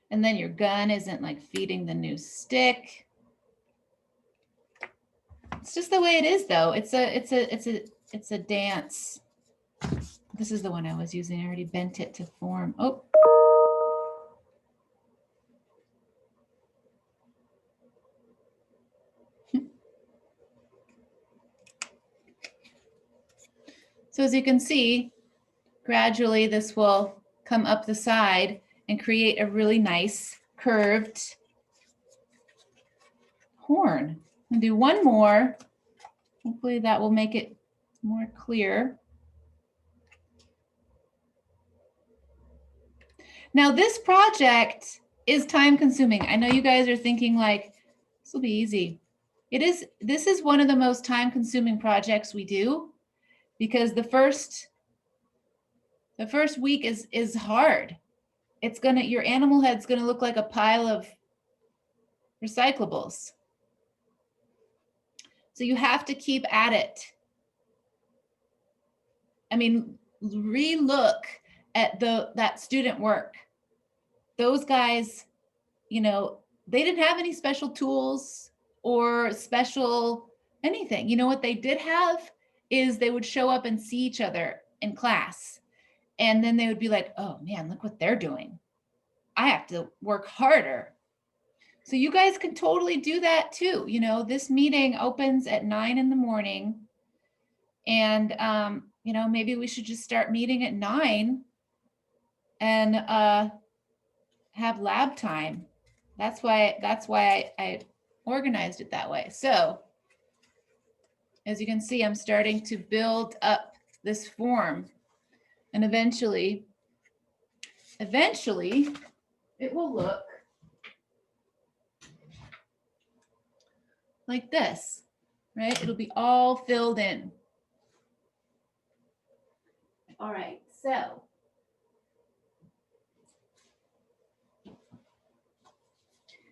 And then your gun isn't like feeding the new stick. It's just the way it is, though. It's a dance. This is the one I was using. I already bent it to form. Oh. So as you can see, gradually this will come up the side and create a really nice curved horn. I'll do one more. Hopefully that will make it more clear. Now this project is time consuming. I know you guys are thinking like, this will be easy. It is. This is one of the most time consuming projects we do because the first week is hard. It's gonna, your animal head's gonna look like a pile of recyclables. So you have to keep at it. I mean, re-look at that student work. Those guys, you know, they didn't have any special tools or special anything. You know what they did have is they would show up and see each other in class. And then they would be like, oh man, look what they're doing. I have to work harder. So you guys can totally do that too. You know, this meeting opens at 9 in the morning. And, you know, maybe we should just start meeting at 9 and have lab time. That's why I organized it that way. So as you can see, I'm starting to build up this form, and eventually it will look like this, right? It'll be all filled in. All right, so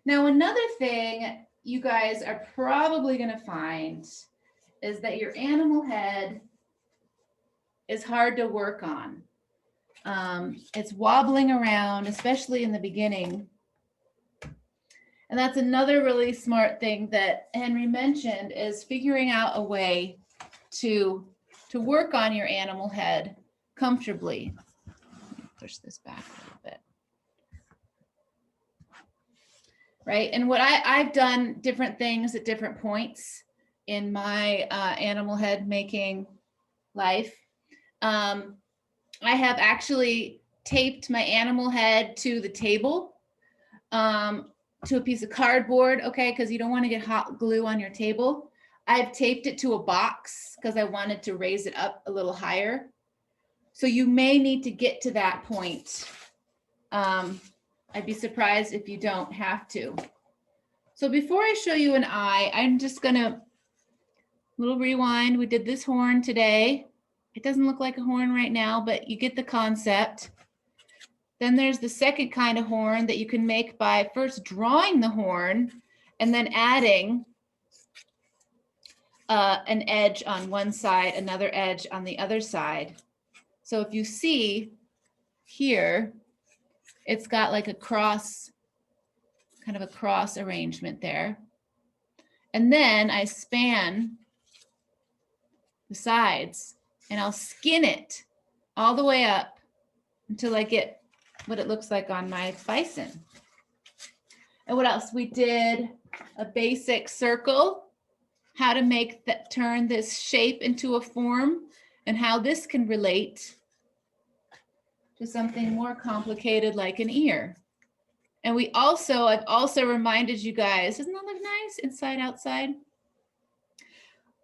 now another thing you guys are probably going to find is that your animal head is hard to work on. It's wobbling around, especially in the beginning. And that's another really smart thing that Henry mentioned, is figuring out a way to work on your animal head comfortably. Push this back a little bit. Right, and what I've done different things at different points in my animal head making life. I have actually taped my animal head to the table, to a piece of cardboard, okay, because you don't want to get hot glue on your table. I've taped it to a box because I wanted to raise it up a little higher. So you may need to get to that point. I'd be surprised if you don't have to. So before I show you an eye, I'm just gonna, little rewind. We did this horn today. It doesn't look like a horn right now, but you get the concept. Then there's the second kind of horn that you can make by first drawing the horn and then adding an edge on one side, another edge on the other side. So if you see here, it's got like a cross, kind of a cross arrangement there. And then I span the sides and I'll skin it all the way up until I get what it looks like on my bison. And what else? We did a basic circle, how to make that, turn this shape into a form, and how this can relate to something more complicated like an ear. And I've also reminded you guys, doesn't that look nice? Inside, outside.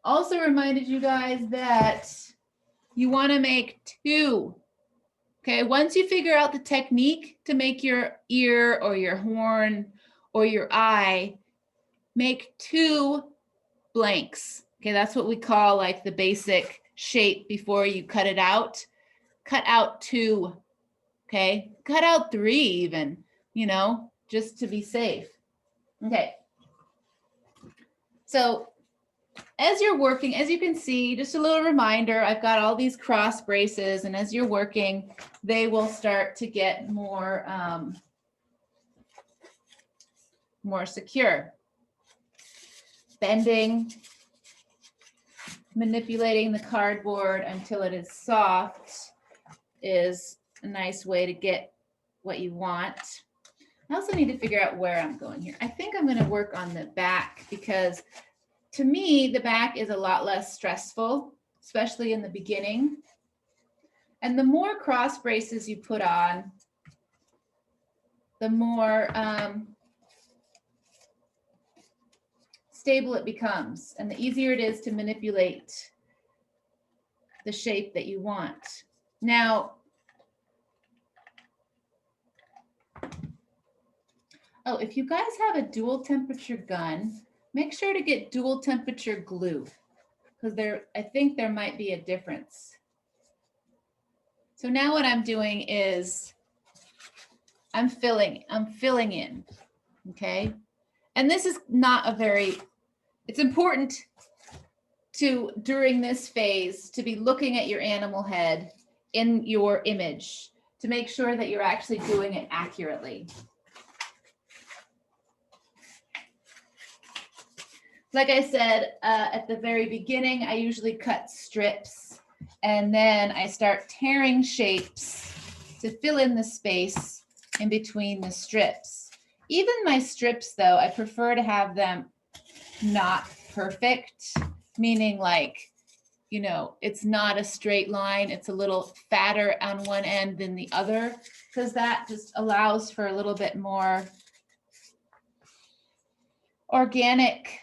Also reminded you guys that you want to make 2. Okay, once you figure out the technique to make your ear or your horn or your eye, make 2 blanks. Okay, that's what we call like the basic shape before you cut it out. Cut out 2. Okay, cut out 3 even, you know, just to be safe. Okay. So as you're working, as you can see, just a little reminder, I've got all these cross braces, and as you're working, they will start to get more, more secure. Bending, manipulating the cardboard until it is soft is a nice way to get what you want. I also need to figure out where I'm going here. I think I'm going to work on the back because to me, the back is a lot less stressful, especially in the beginning. And the more cross braces you put on, the more stable it becomes, and the easier it is to manipulate the shape that you want. Now, Oh, if you guys have a dual temperature gun, make sure to get dual temperature glue, because I think there might be a difference. So now what I'm doing is I'm filling in, okay? And this is not a very, it's important to, during this phase, to be looking at your animal head in your image to make sure that you're actually doing it accurately. Like I said, at the very beginning, I usually cut strips and then I start tearing shapes to fill in the space in between the strips. Even my strips though, I prefer to have them not perfect, meaning like, you know, it's not a straight line. It's a little fatter on one end than the other, because that just allows for a little bit more organic.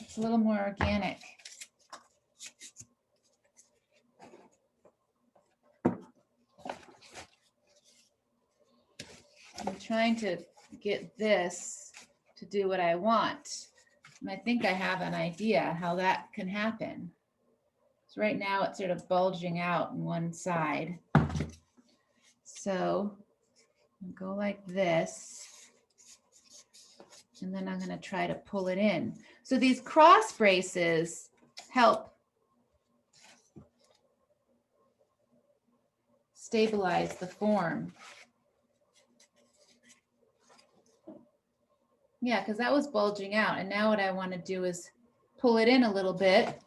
It's a little more organic. I'm trying to get this to do what I want. And I think I have an idea how that can happen. So right now it's sort of bulging out on one side. So I'll go like this. And then I'm going to try to pull it in. So these cross braces help stabilize the form. Yeah, because that was bulging out. And now what I want to do is pull it in a little bit.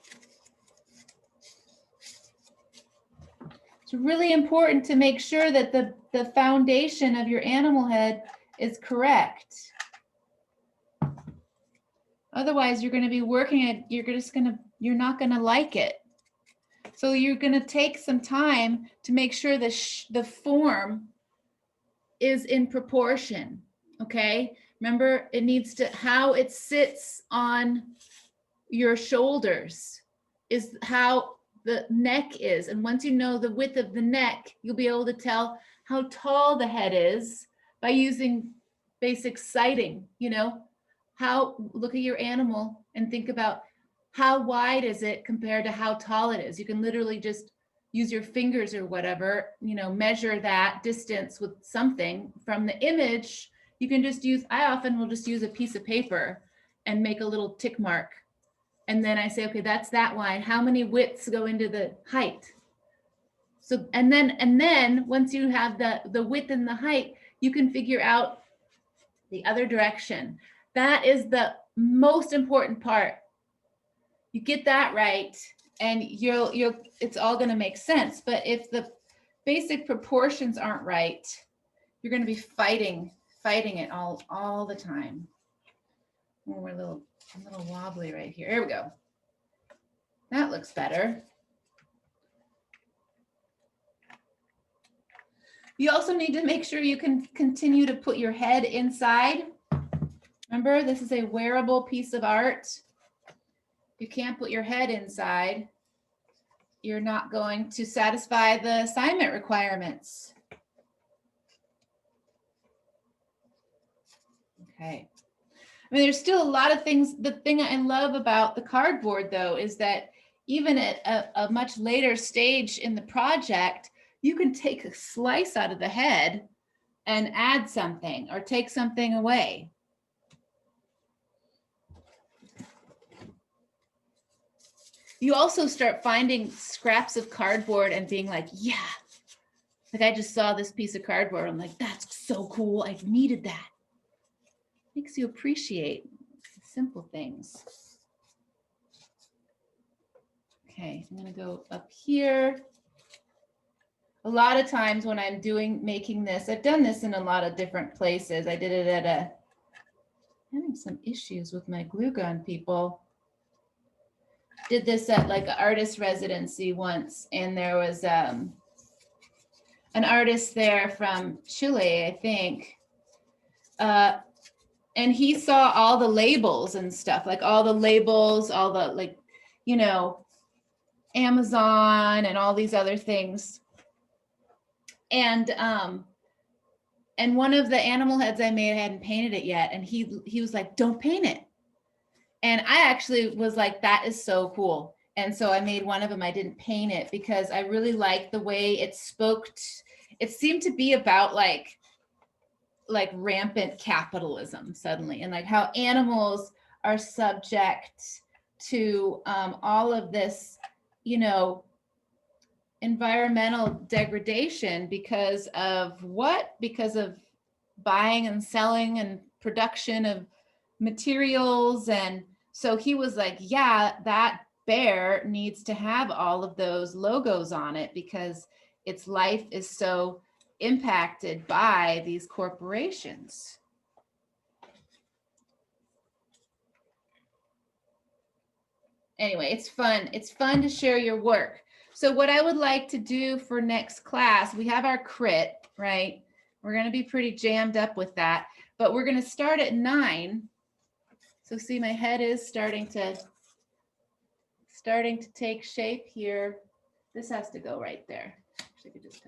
It's really important to make sure that the foundation of your animal head is correct. Otherwise, you're going to be working at, you're not going to like it. So you're going to take some time to make sure the form is in proportion. Okay. Remember, it needs to, how it sits on your shoulders is how the neck is. And once you know the width of the neck, you'll be able to tell how tall the head is by using basic sighting, you know. Look at your animal and think about how wide is it compared to how tall it is. You can literally just use your fingers or whatever, you know, measure that distance with something from the image. You can just use, I often will just use a piece of paper and make a little tick mark. And then I say, okay, that's that wide. How many widths go into the height? So, and then once you have the width and the height, you can figure out the other direction. That is the most important part. You get that right, and it's all going to make sense. But if the basic proportions aren't right, you're going to be fighting it all the time. Oh, we're a little wobbly right here. Here we go. That looks better. You also need to make sure you can continue to put your head inside. Remember, this is a wearable piece of art. You can't put your head inside. You're not going to satisfy the assignment requirements. Okay. I mean, there's still a lot of things. The thing I love about the cardboard, though, is that even at a much later stage in the project, you can take a slice out of the head and add something or take something away. You also start finding scraps of cardboard and being like, yeah, like I just saw this piece of cardboard. I'm like, that's so cool. I've needed that. Makes you appreciate simple things. Okay, I'm gonna go up here. A lot of times when I'm making this, I've done this in a lot of different places. I did it at having some issues with my glue gun, people. Did this at like an artist residency once, and there was an artist there from Chile, I think. And he saw all the labels and stuff, like all the labels, all the, like, you know, Amazon and all these other things. And And one of the animal heads I made, I hadn't painted it yet. And he was like, don't paint it. And I actually was like, that is so cool. And so I made one of them. I didn't paint it because I really liked the way it spoke. It seemed to be about like rampant capitalism suddenly, and like how animals are subject to all of this, you know, environmental degradation because of what? Because of buying and selling and production of materials. And so he was like, yeah, that bear needs to have all of those logos on it because its life is so impacted by these corporations. Anyway, it's fun. It's fun to share your work. So what I would like to do for next class, we have our crit, right? We're going to be pretty jammed up with that, but we're going to start at 9. So see, my head is starting to take shape here. This has to go right there. Actually, I could just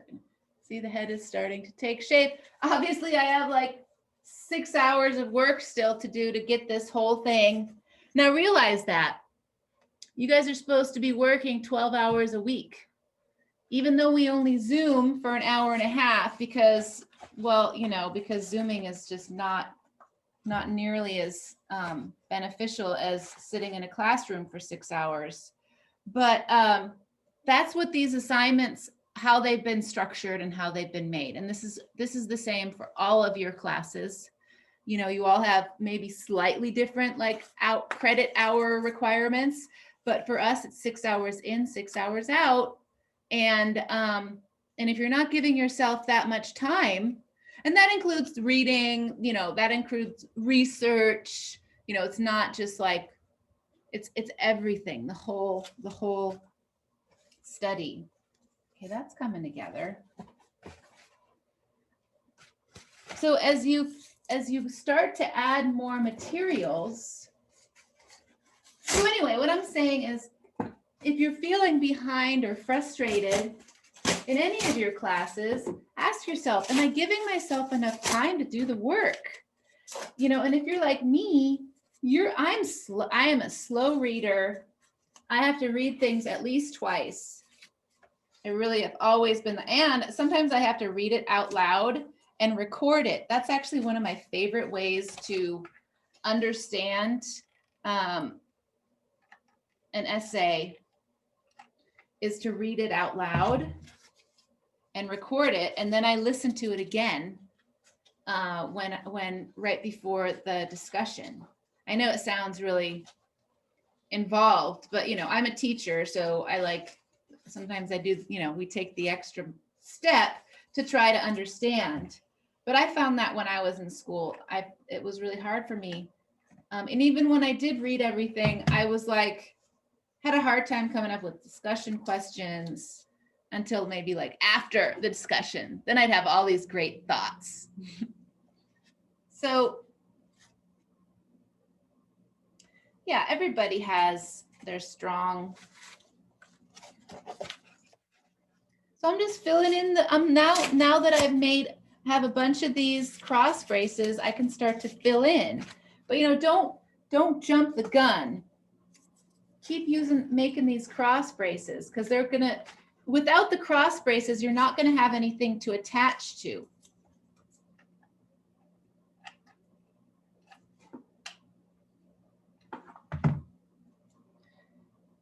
see the head is starting to take shape. Obviously, I have like 6 hours of work still to do to get this whole thing. Now realize that you guys are supposed to be working 12 hours a week, even though we only Zoom for an hour and a half because, well, you know, because Zooming is just not nearly as beneficial as sitting in a classroom for 6 hours. But that's what these assignments, how they've been structured and how they've been made. And this is the same for all of your classes. You know, you all have maybe slightly different like credit hour requirements, but for us, it's 6 hours in, 6 hours out. And if you're not giving yourself that much time, and that includes reading, you know, that includes research, you know, it's not just like, it's everything, the whole study. Okay, that's coming together. So as you start to add more materials, so anyway, what I'm saying is, if you're feeling behind or frustrated in any of your classes, ask yourself, am I giving myself enough time to do the work? You know, and if you're like me, I am a slow reader. I have to read things at least twice. I really have always been, and sometimes I have to read it out loud and record it. That's actually one of my favorite ways to understand an essay, is to read it out loud and record it, and then I listen to it again when right before the discussion. I know it sounds really involved, but you know, I'm a teacher, so sometimes I do, you know, we take the extra step to try to understand. But I found that when I was in school, it was really hard for me. And even when I did read everything, I was like, had a hard time coming up with discussion questions until maybe like after the discussion. Then I'd have all these great thoughts. So yeah, everybody has their strong. So I'm just filling in the, now that I've have a bunch of these cross braces, I can start to fill in. But you know, don't jump the gun. Keep making these cross braces, because they're gonna, without the cross braces, you're not gonna have anything to attach to.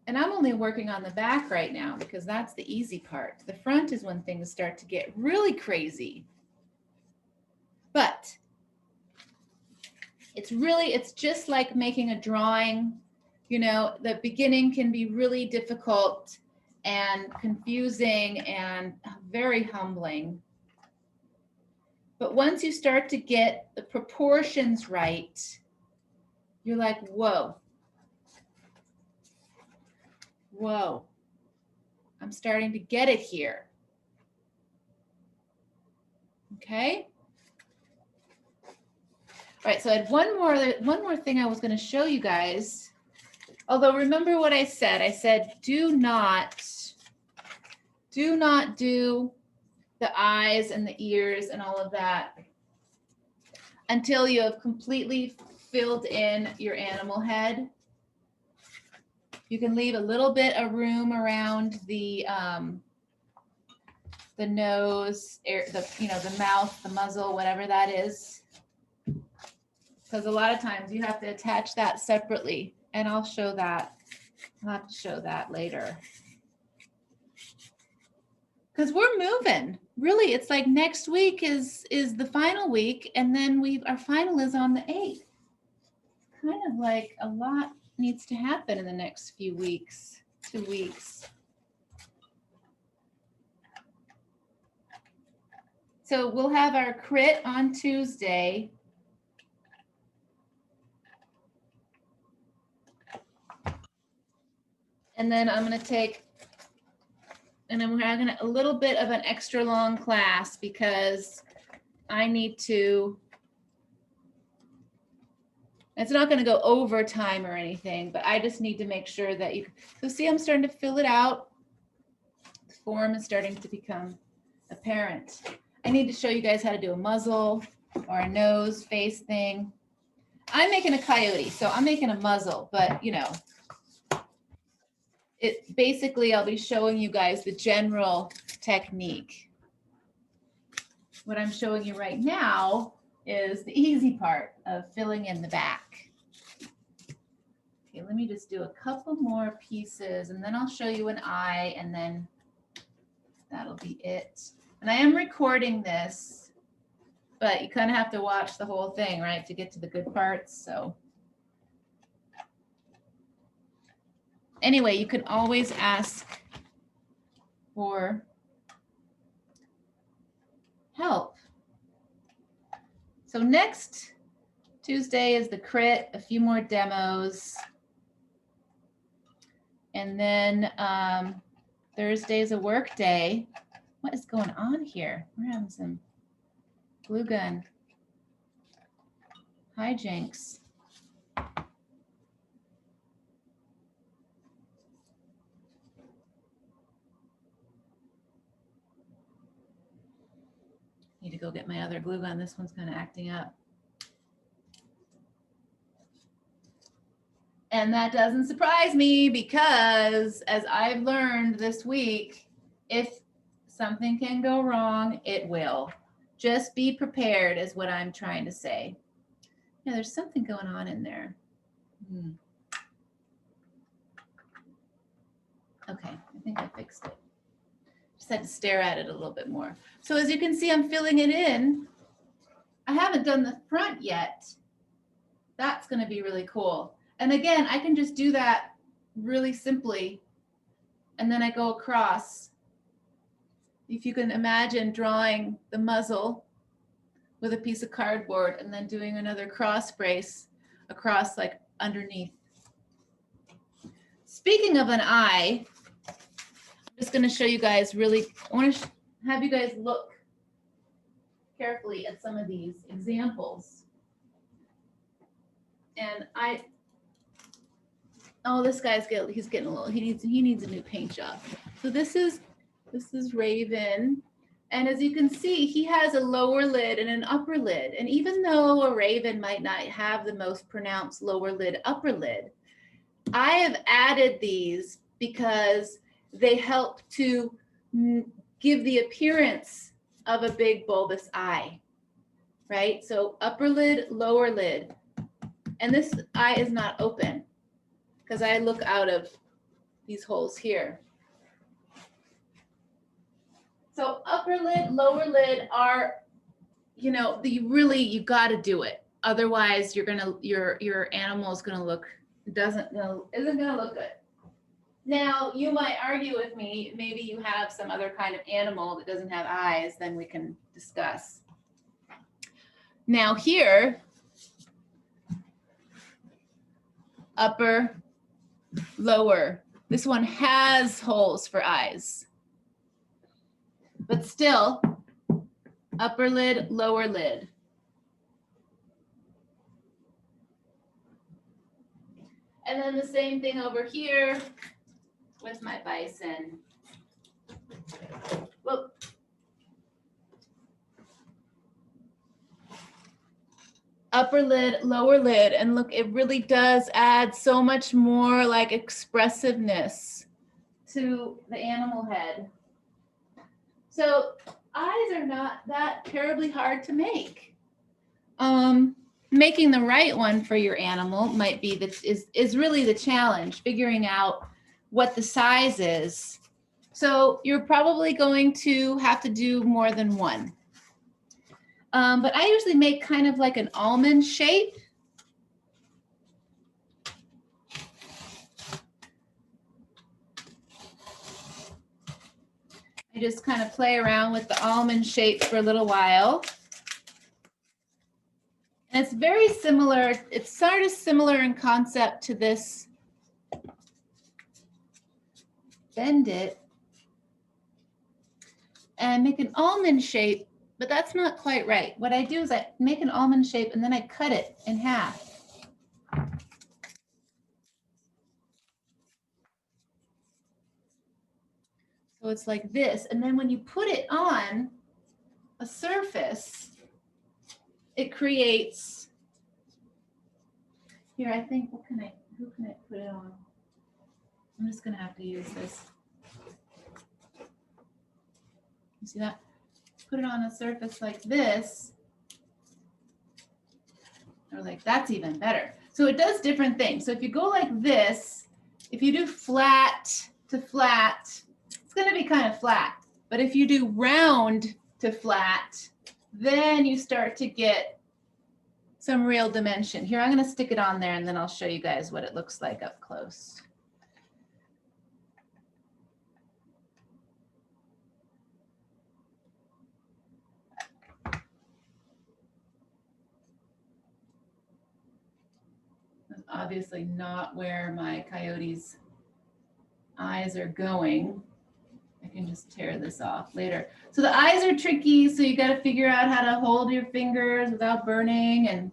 And I'm only working on the back right now because that's the easy part. The front is when things start to get really crazy. But it's just like making a drawing. You know, the beginning can be really difficult and confusing and very humbling. But once you start to get the proportions right, you're like, whoa, I'm starting to get it here. Okay. All right, so I had one more thing I was going to show you guys. Although remember what I said. I said do not do the eyes and the ears and all of that until you have completely filled in your animal head. You can leave a little bit of room around the nose, the mouth, the muzzle, whatever that is. Because a lot of times you have to attach that separately, and I'll show that. I'll have to show that later. Because we're moving. Really, it's like next week is the final week, and then our final is on the 8th. Kind of like a lot needs to happen in the next few weeks, 2 weeks. So we'll have our crit on Tuesday. And then I'm going to take, and I'm having a little bit of an extra long class because I need to, it's not going to go over time or anything, but I just need to make sure that you, so see, I'm starting to fill it out. The form is starting to become apparent. I need to show you guys how to do a muzzle or a nose face thing. I'm making a coyote, so I'm making a muzzle, but you know, it basically, I'll be showing you guys the general technique. What I'm showing you right now is the easy part of filling in the back. Okay, let me just do a couple more pieces and then I'll show you an eye and then that'll be it. And I am recording this, but you kind of have to watch the whole thing, right, to get to the good parts. So anyway, you can always ask for help. So next Tuesday is the crit, a few more demos. And then Thursday is a work day. What is going on here? We're having some glue gun hijinks. Need to go get my other glue gun. This one's kind of acting up. And that doesn't surprise me because as I've learned this week, if something can go wrong, it will. Just be prepared is what I'm trying to say. Yeah, there's something going on in there. Okay, I think I fixed it. Just had to stare at it a little bit more. So as you can see, I'm filling it in. I haven't done the front yet. That's going to be really cool. And again, I can just do that really simply. And then I go across. If you can imagine drawing the muzzle with a piece of cardboard and then doing another cross brace across like underneath. Speaking of an eye, I'm just going to show you guys really, I want to have you guys look carefully at some of these examples. And oh, this guy's he's getting a little, he needs a new paint job. So this is Raven. And as you can see, he has a lower lid and an upper lid. And even though a raven might not have the most pronounced lower lid, upper lid, I have added these because they help to give the appearance of a big bulbous eye, right? So upper lid, lower lid. And this eye is not open because I look out of these holes here. So upper lid, lower lid are, you know, you got to do it. Otherwise, your animal is gonna look isn't gonna look good. Now you might argue with me. Maybe you have some other kind of animal that doesn't have eyes. Then we can discuss. Now here, upper, lower. This one has holes for eyes. But still, upper lid, lower lid. And then the same thing over here with my bison. Whoop. upper lid, lower lid, and look, it really does add so much more like expressiveness to the animal head. So eyes are not that terribly hard to make. Making the right one for your animal might be is really the challenge, figuring out what the size is. So you're probably going to have to do more than one. But I usually make kind of like an almond shape. I just kind of play around with the almond shape for a little while. And it's very similar, it's sort of similar in concept to this. Bend it and make an almond shape, but that's not quite right. What I do is I make an almond shape and then I cut it in half. So it's like this, and then when you put it on a surface, it creates, here I think, who can I put it on? I'm just gonna have to use this. You see that? Put it on a surface like this, or like that's even better. So it does different things. So if you go like this, if you do flat to flat, it's gonna be kind of flat. But if you do round to flat, then you start to get some real dimension. Here, I'm gonna stick it on there and then I'll show you guys what it looks like up close. That's obviously not where my coyote's eyes are going. I can just tear this off later. So the eyes are tricky, so you got to figure out how to hold your fingers without burning, and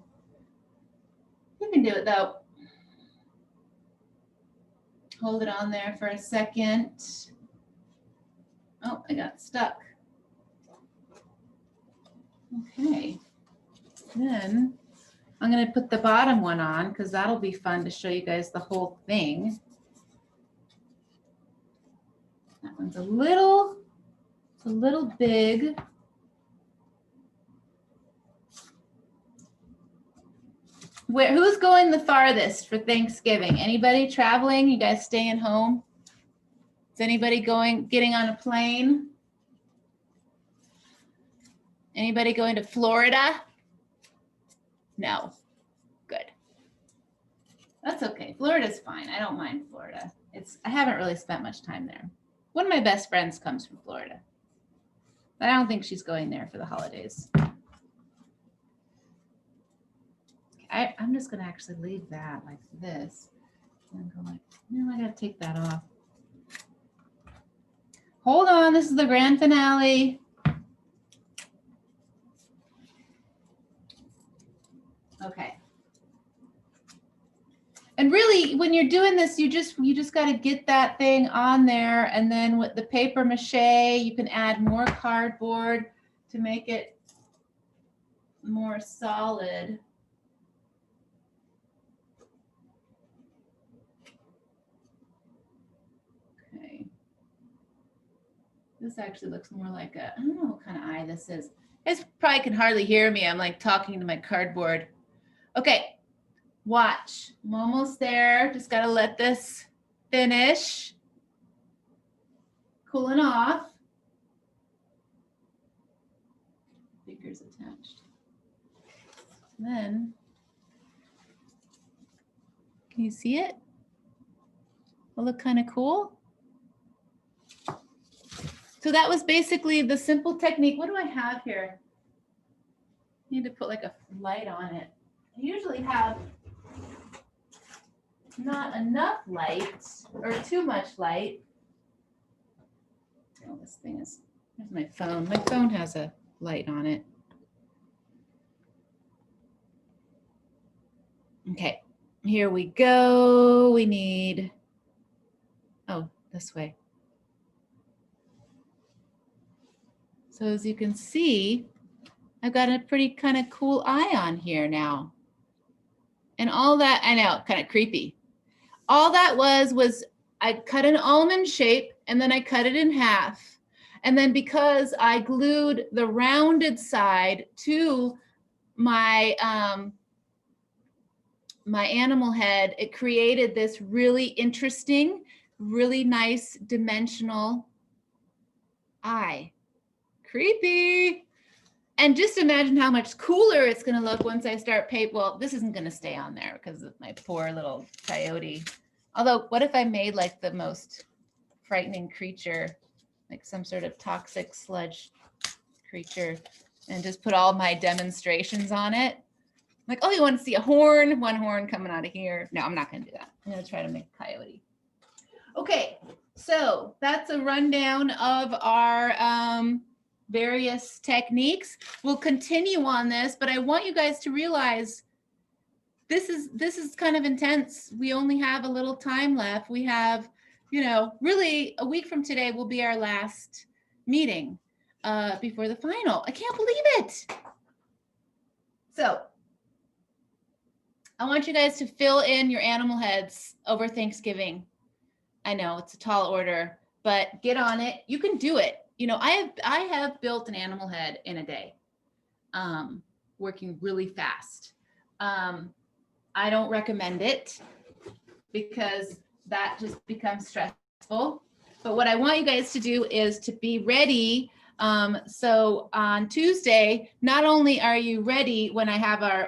you can do it though. Hold it on there for a second. Oh, I got stuck. Okay. Then I'm going to put the bottom one on because that'll be fun to show you guys the whole thing. That one's a little big. Who's going the farthest for Thanksgiving? Anybody traveling? You guys staying home? Is anybody getting on a plane? Anybody going to Florida? No. Good. That's okay. Florida's fine. I don't mind Florida. I haven't really spent much time there. One of my best friends comes from Florida, but I don't think she's going there for the holidays. I'm just going to actually leave that like this. And go like, no, I got to take that off. Hold on. This is the grand finale. Okay. And really, when you're doing this, you just got to get that thing on there. And then with the paper mache, you can add more cardboard to make it more solid. Okay. This actually looks more like I don't know what kind of eye this is. You guys probably can hardly hear me. I'm like talking to my cardboard. Okay. Watch, I'm almost there. Just got to let this finish. Cooling off. Fingers attached. Then, can you see it? Will look kind of cool. So that was basically the simple technique. What do I have here? I need to put like a light on it. I usually have not enough light or too much light. Oh, this thing is, here's my phone. My phone has a light on it. Okay, here we go. We need, oh, this way. So as you can see, I've got a pretty kind of cool eye on here now. And all that, I know, kind of creepy. All that was I cut an almond shape and then I cut it in half. And then because I glued the rounded side to my my animal head, it created this really interesting, really nice dimensional eye. Creepy. And just imagine how much cooler it's going to look once I start well, this isn't going to stay on there because of my poor little coyote. Although, what if I made like the most frightening creature, like some sort of toxic sludge creature, and just put all my demonstrations on it? Like, oh, you want to see a horn? One horn coming out of here. No, I'm not going to do that. I'm going to try to make a coyote. Okay, so that's a rundown of our various techniques. We'll continue on this, but I want you guys to realize this is kind of intense. We only have a little time left. We have, you know, really a week from today will be our last meeting before the final. I can't believe it. So I want you guys to fill in your animal heads over Thanksgiving. I know it's a tall order, but get on it. You can do it. You know, I have built an animal head in a day, working really fast. I don't recommend it because that just becomes stressful. But what I want you guys to do is to be ready. So on Tuesday, not only are you ready when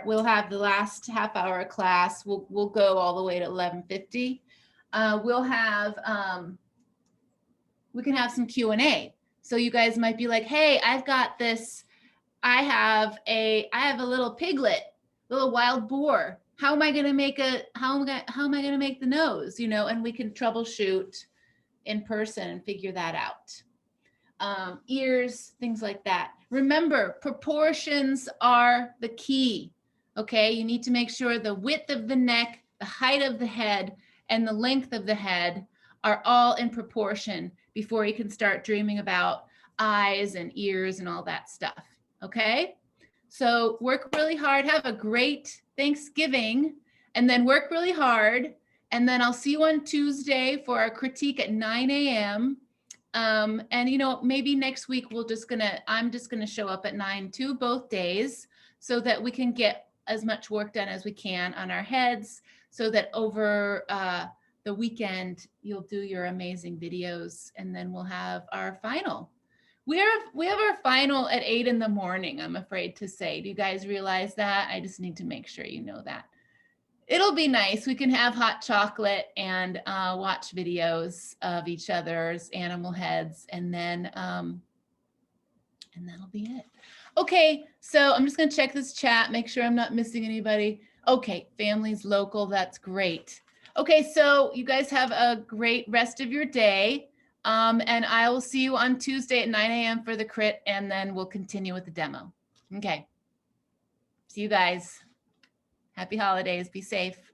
we'll have the last half hour class, we'll go all the way to 11:50. We'll have, we can have some Q&A. So you guys might be like, hey, I've got this, I have a little piglet, little wild boar. How am I going to make the nose, you know, and we can troubleshoot in person and figure that out. Ears, things like that. Remember, proportions are the key. Okay. You need to make sure the width of the neck, the height of the head, and the length of the head are all in proportion before you can start dreaming about eyes and ears and all that stuff. Okay. So work really hard, have a great Thanksgiving, and then work really hard. And then I'll see you on Tuesday for our critique at 9 a.m. And you know, maybe next week I'm just gonna show up at 9 too, both days, so that we can get as much work done as we can on our heads, so that over the weekend you'll do your amazing videos, and then we'll have our final. We have our final at 8 in the morning, I'm afraid to say. Do you guys realize that? I just need to make sure you know that. It'll be nice. We can have hot chocolate and watch videos of each other's animal heads, and then that'll be it. Okay, so I'm just gonna check this chat, make sure I'm not missing anybody. Okay, family's local, that's great. Okay, so you guys have a great rest of your day. And I will see you on Tuesday at 9 a.m. for the crit, and then we'll continue with the demo. Okay. See you guys. Happy holidays. Be safe.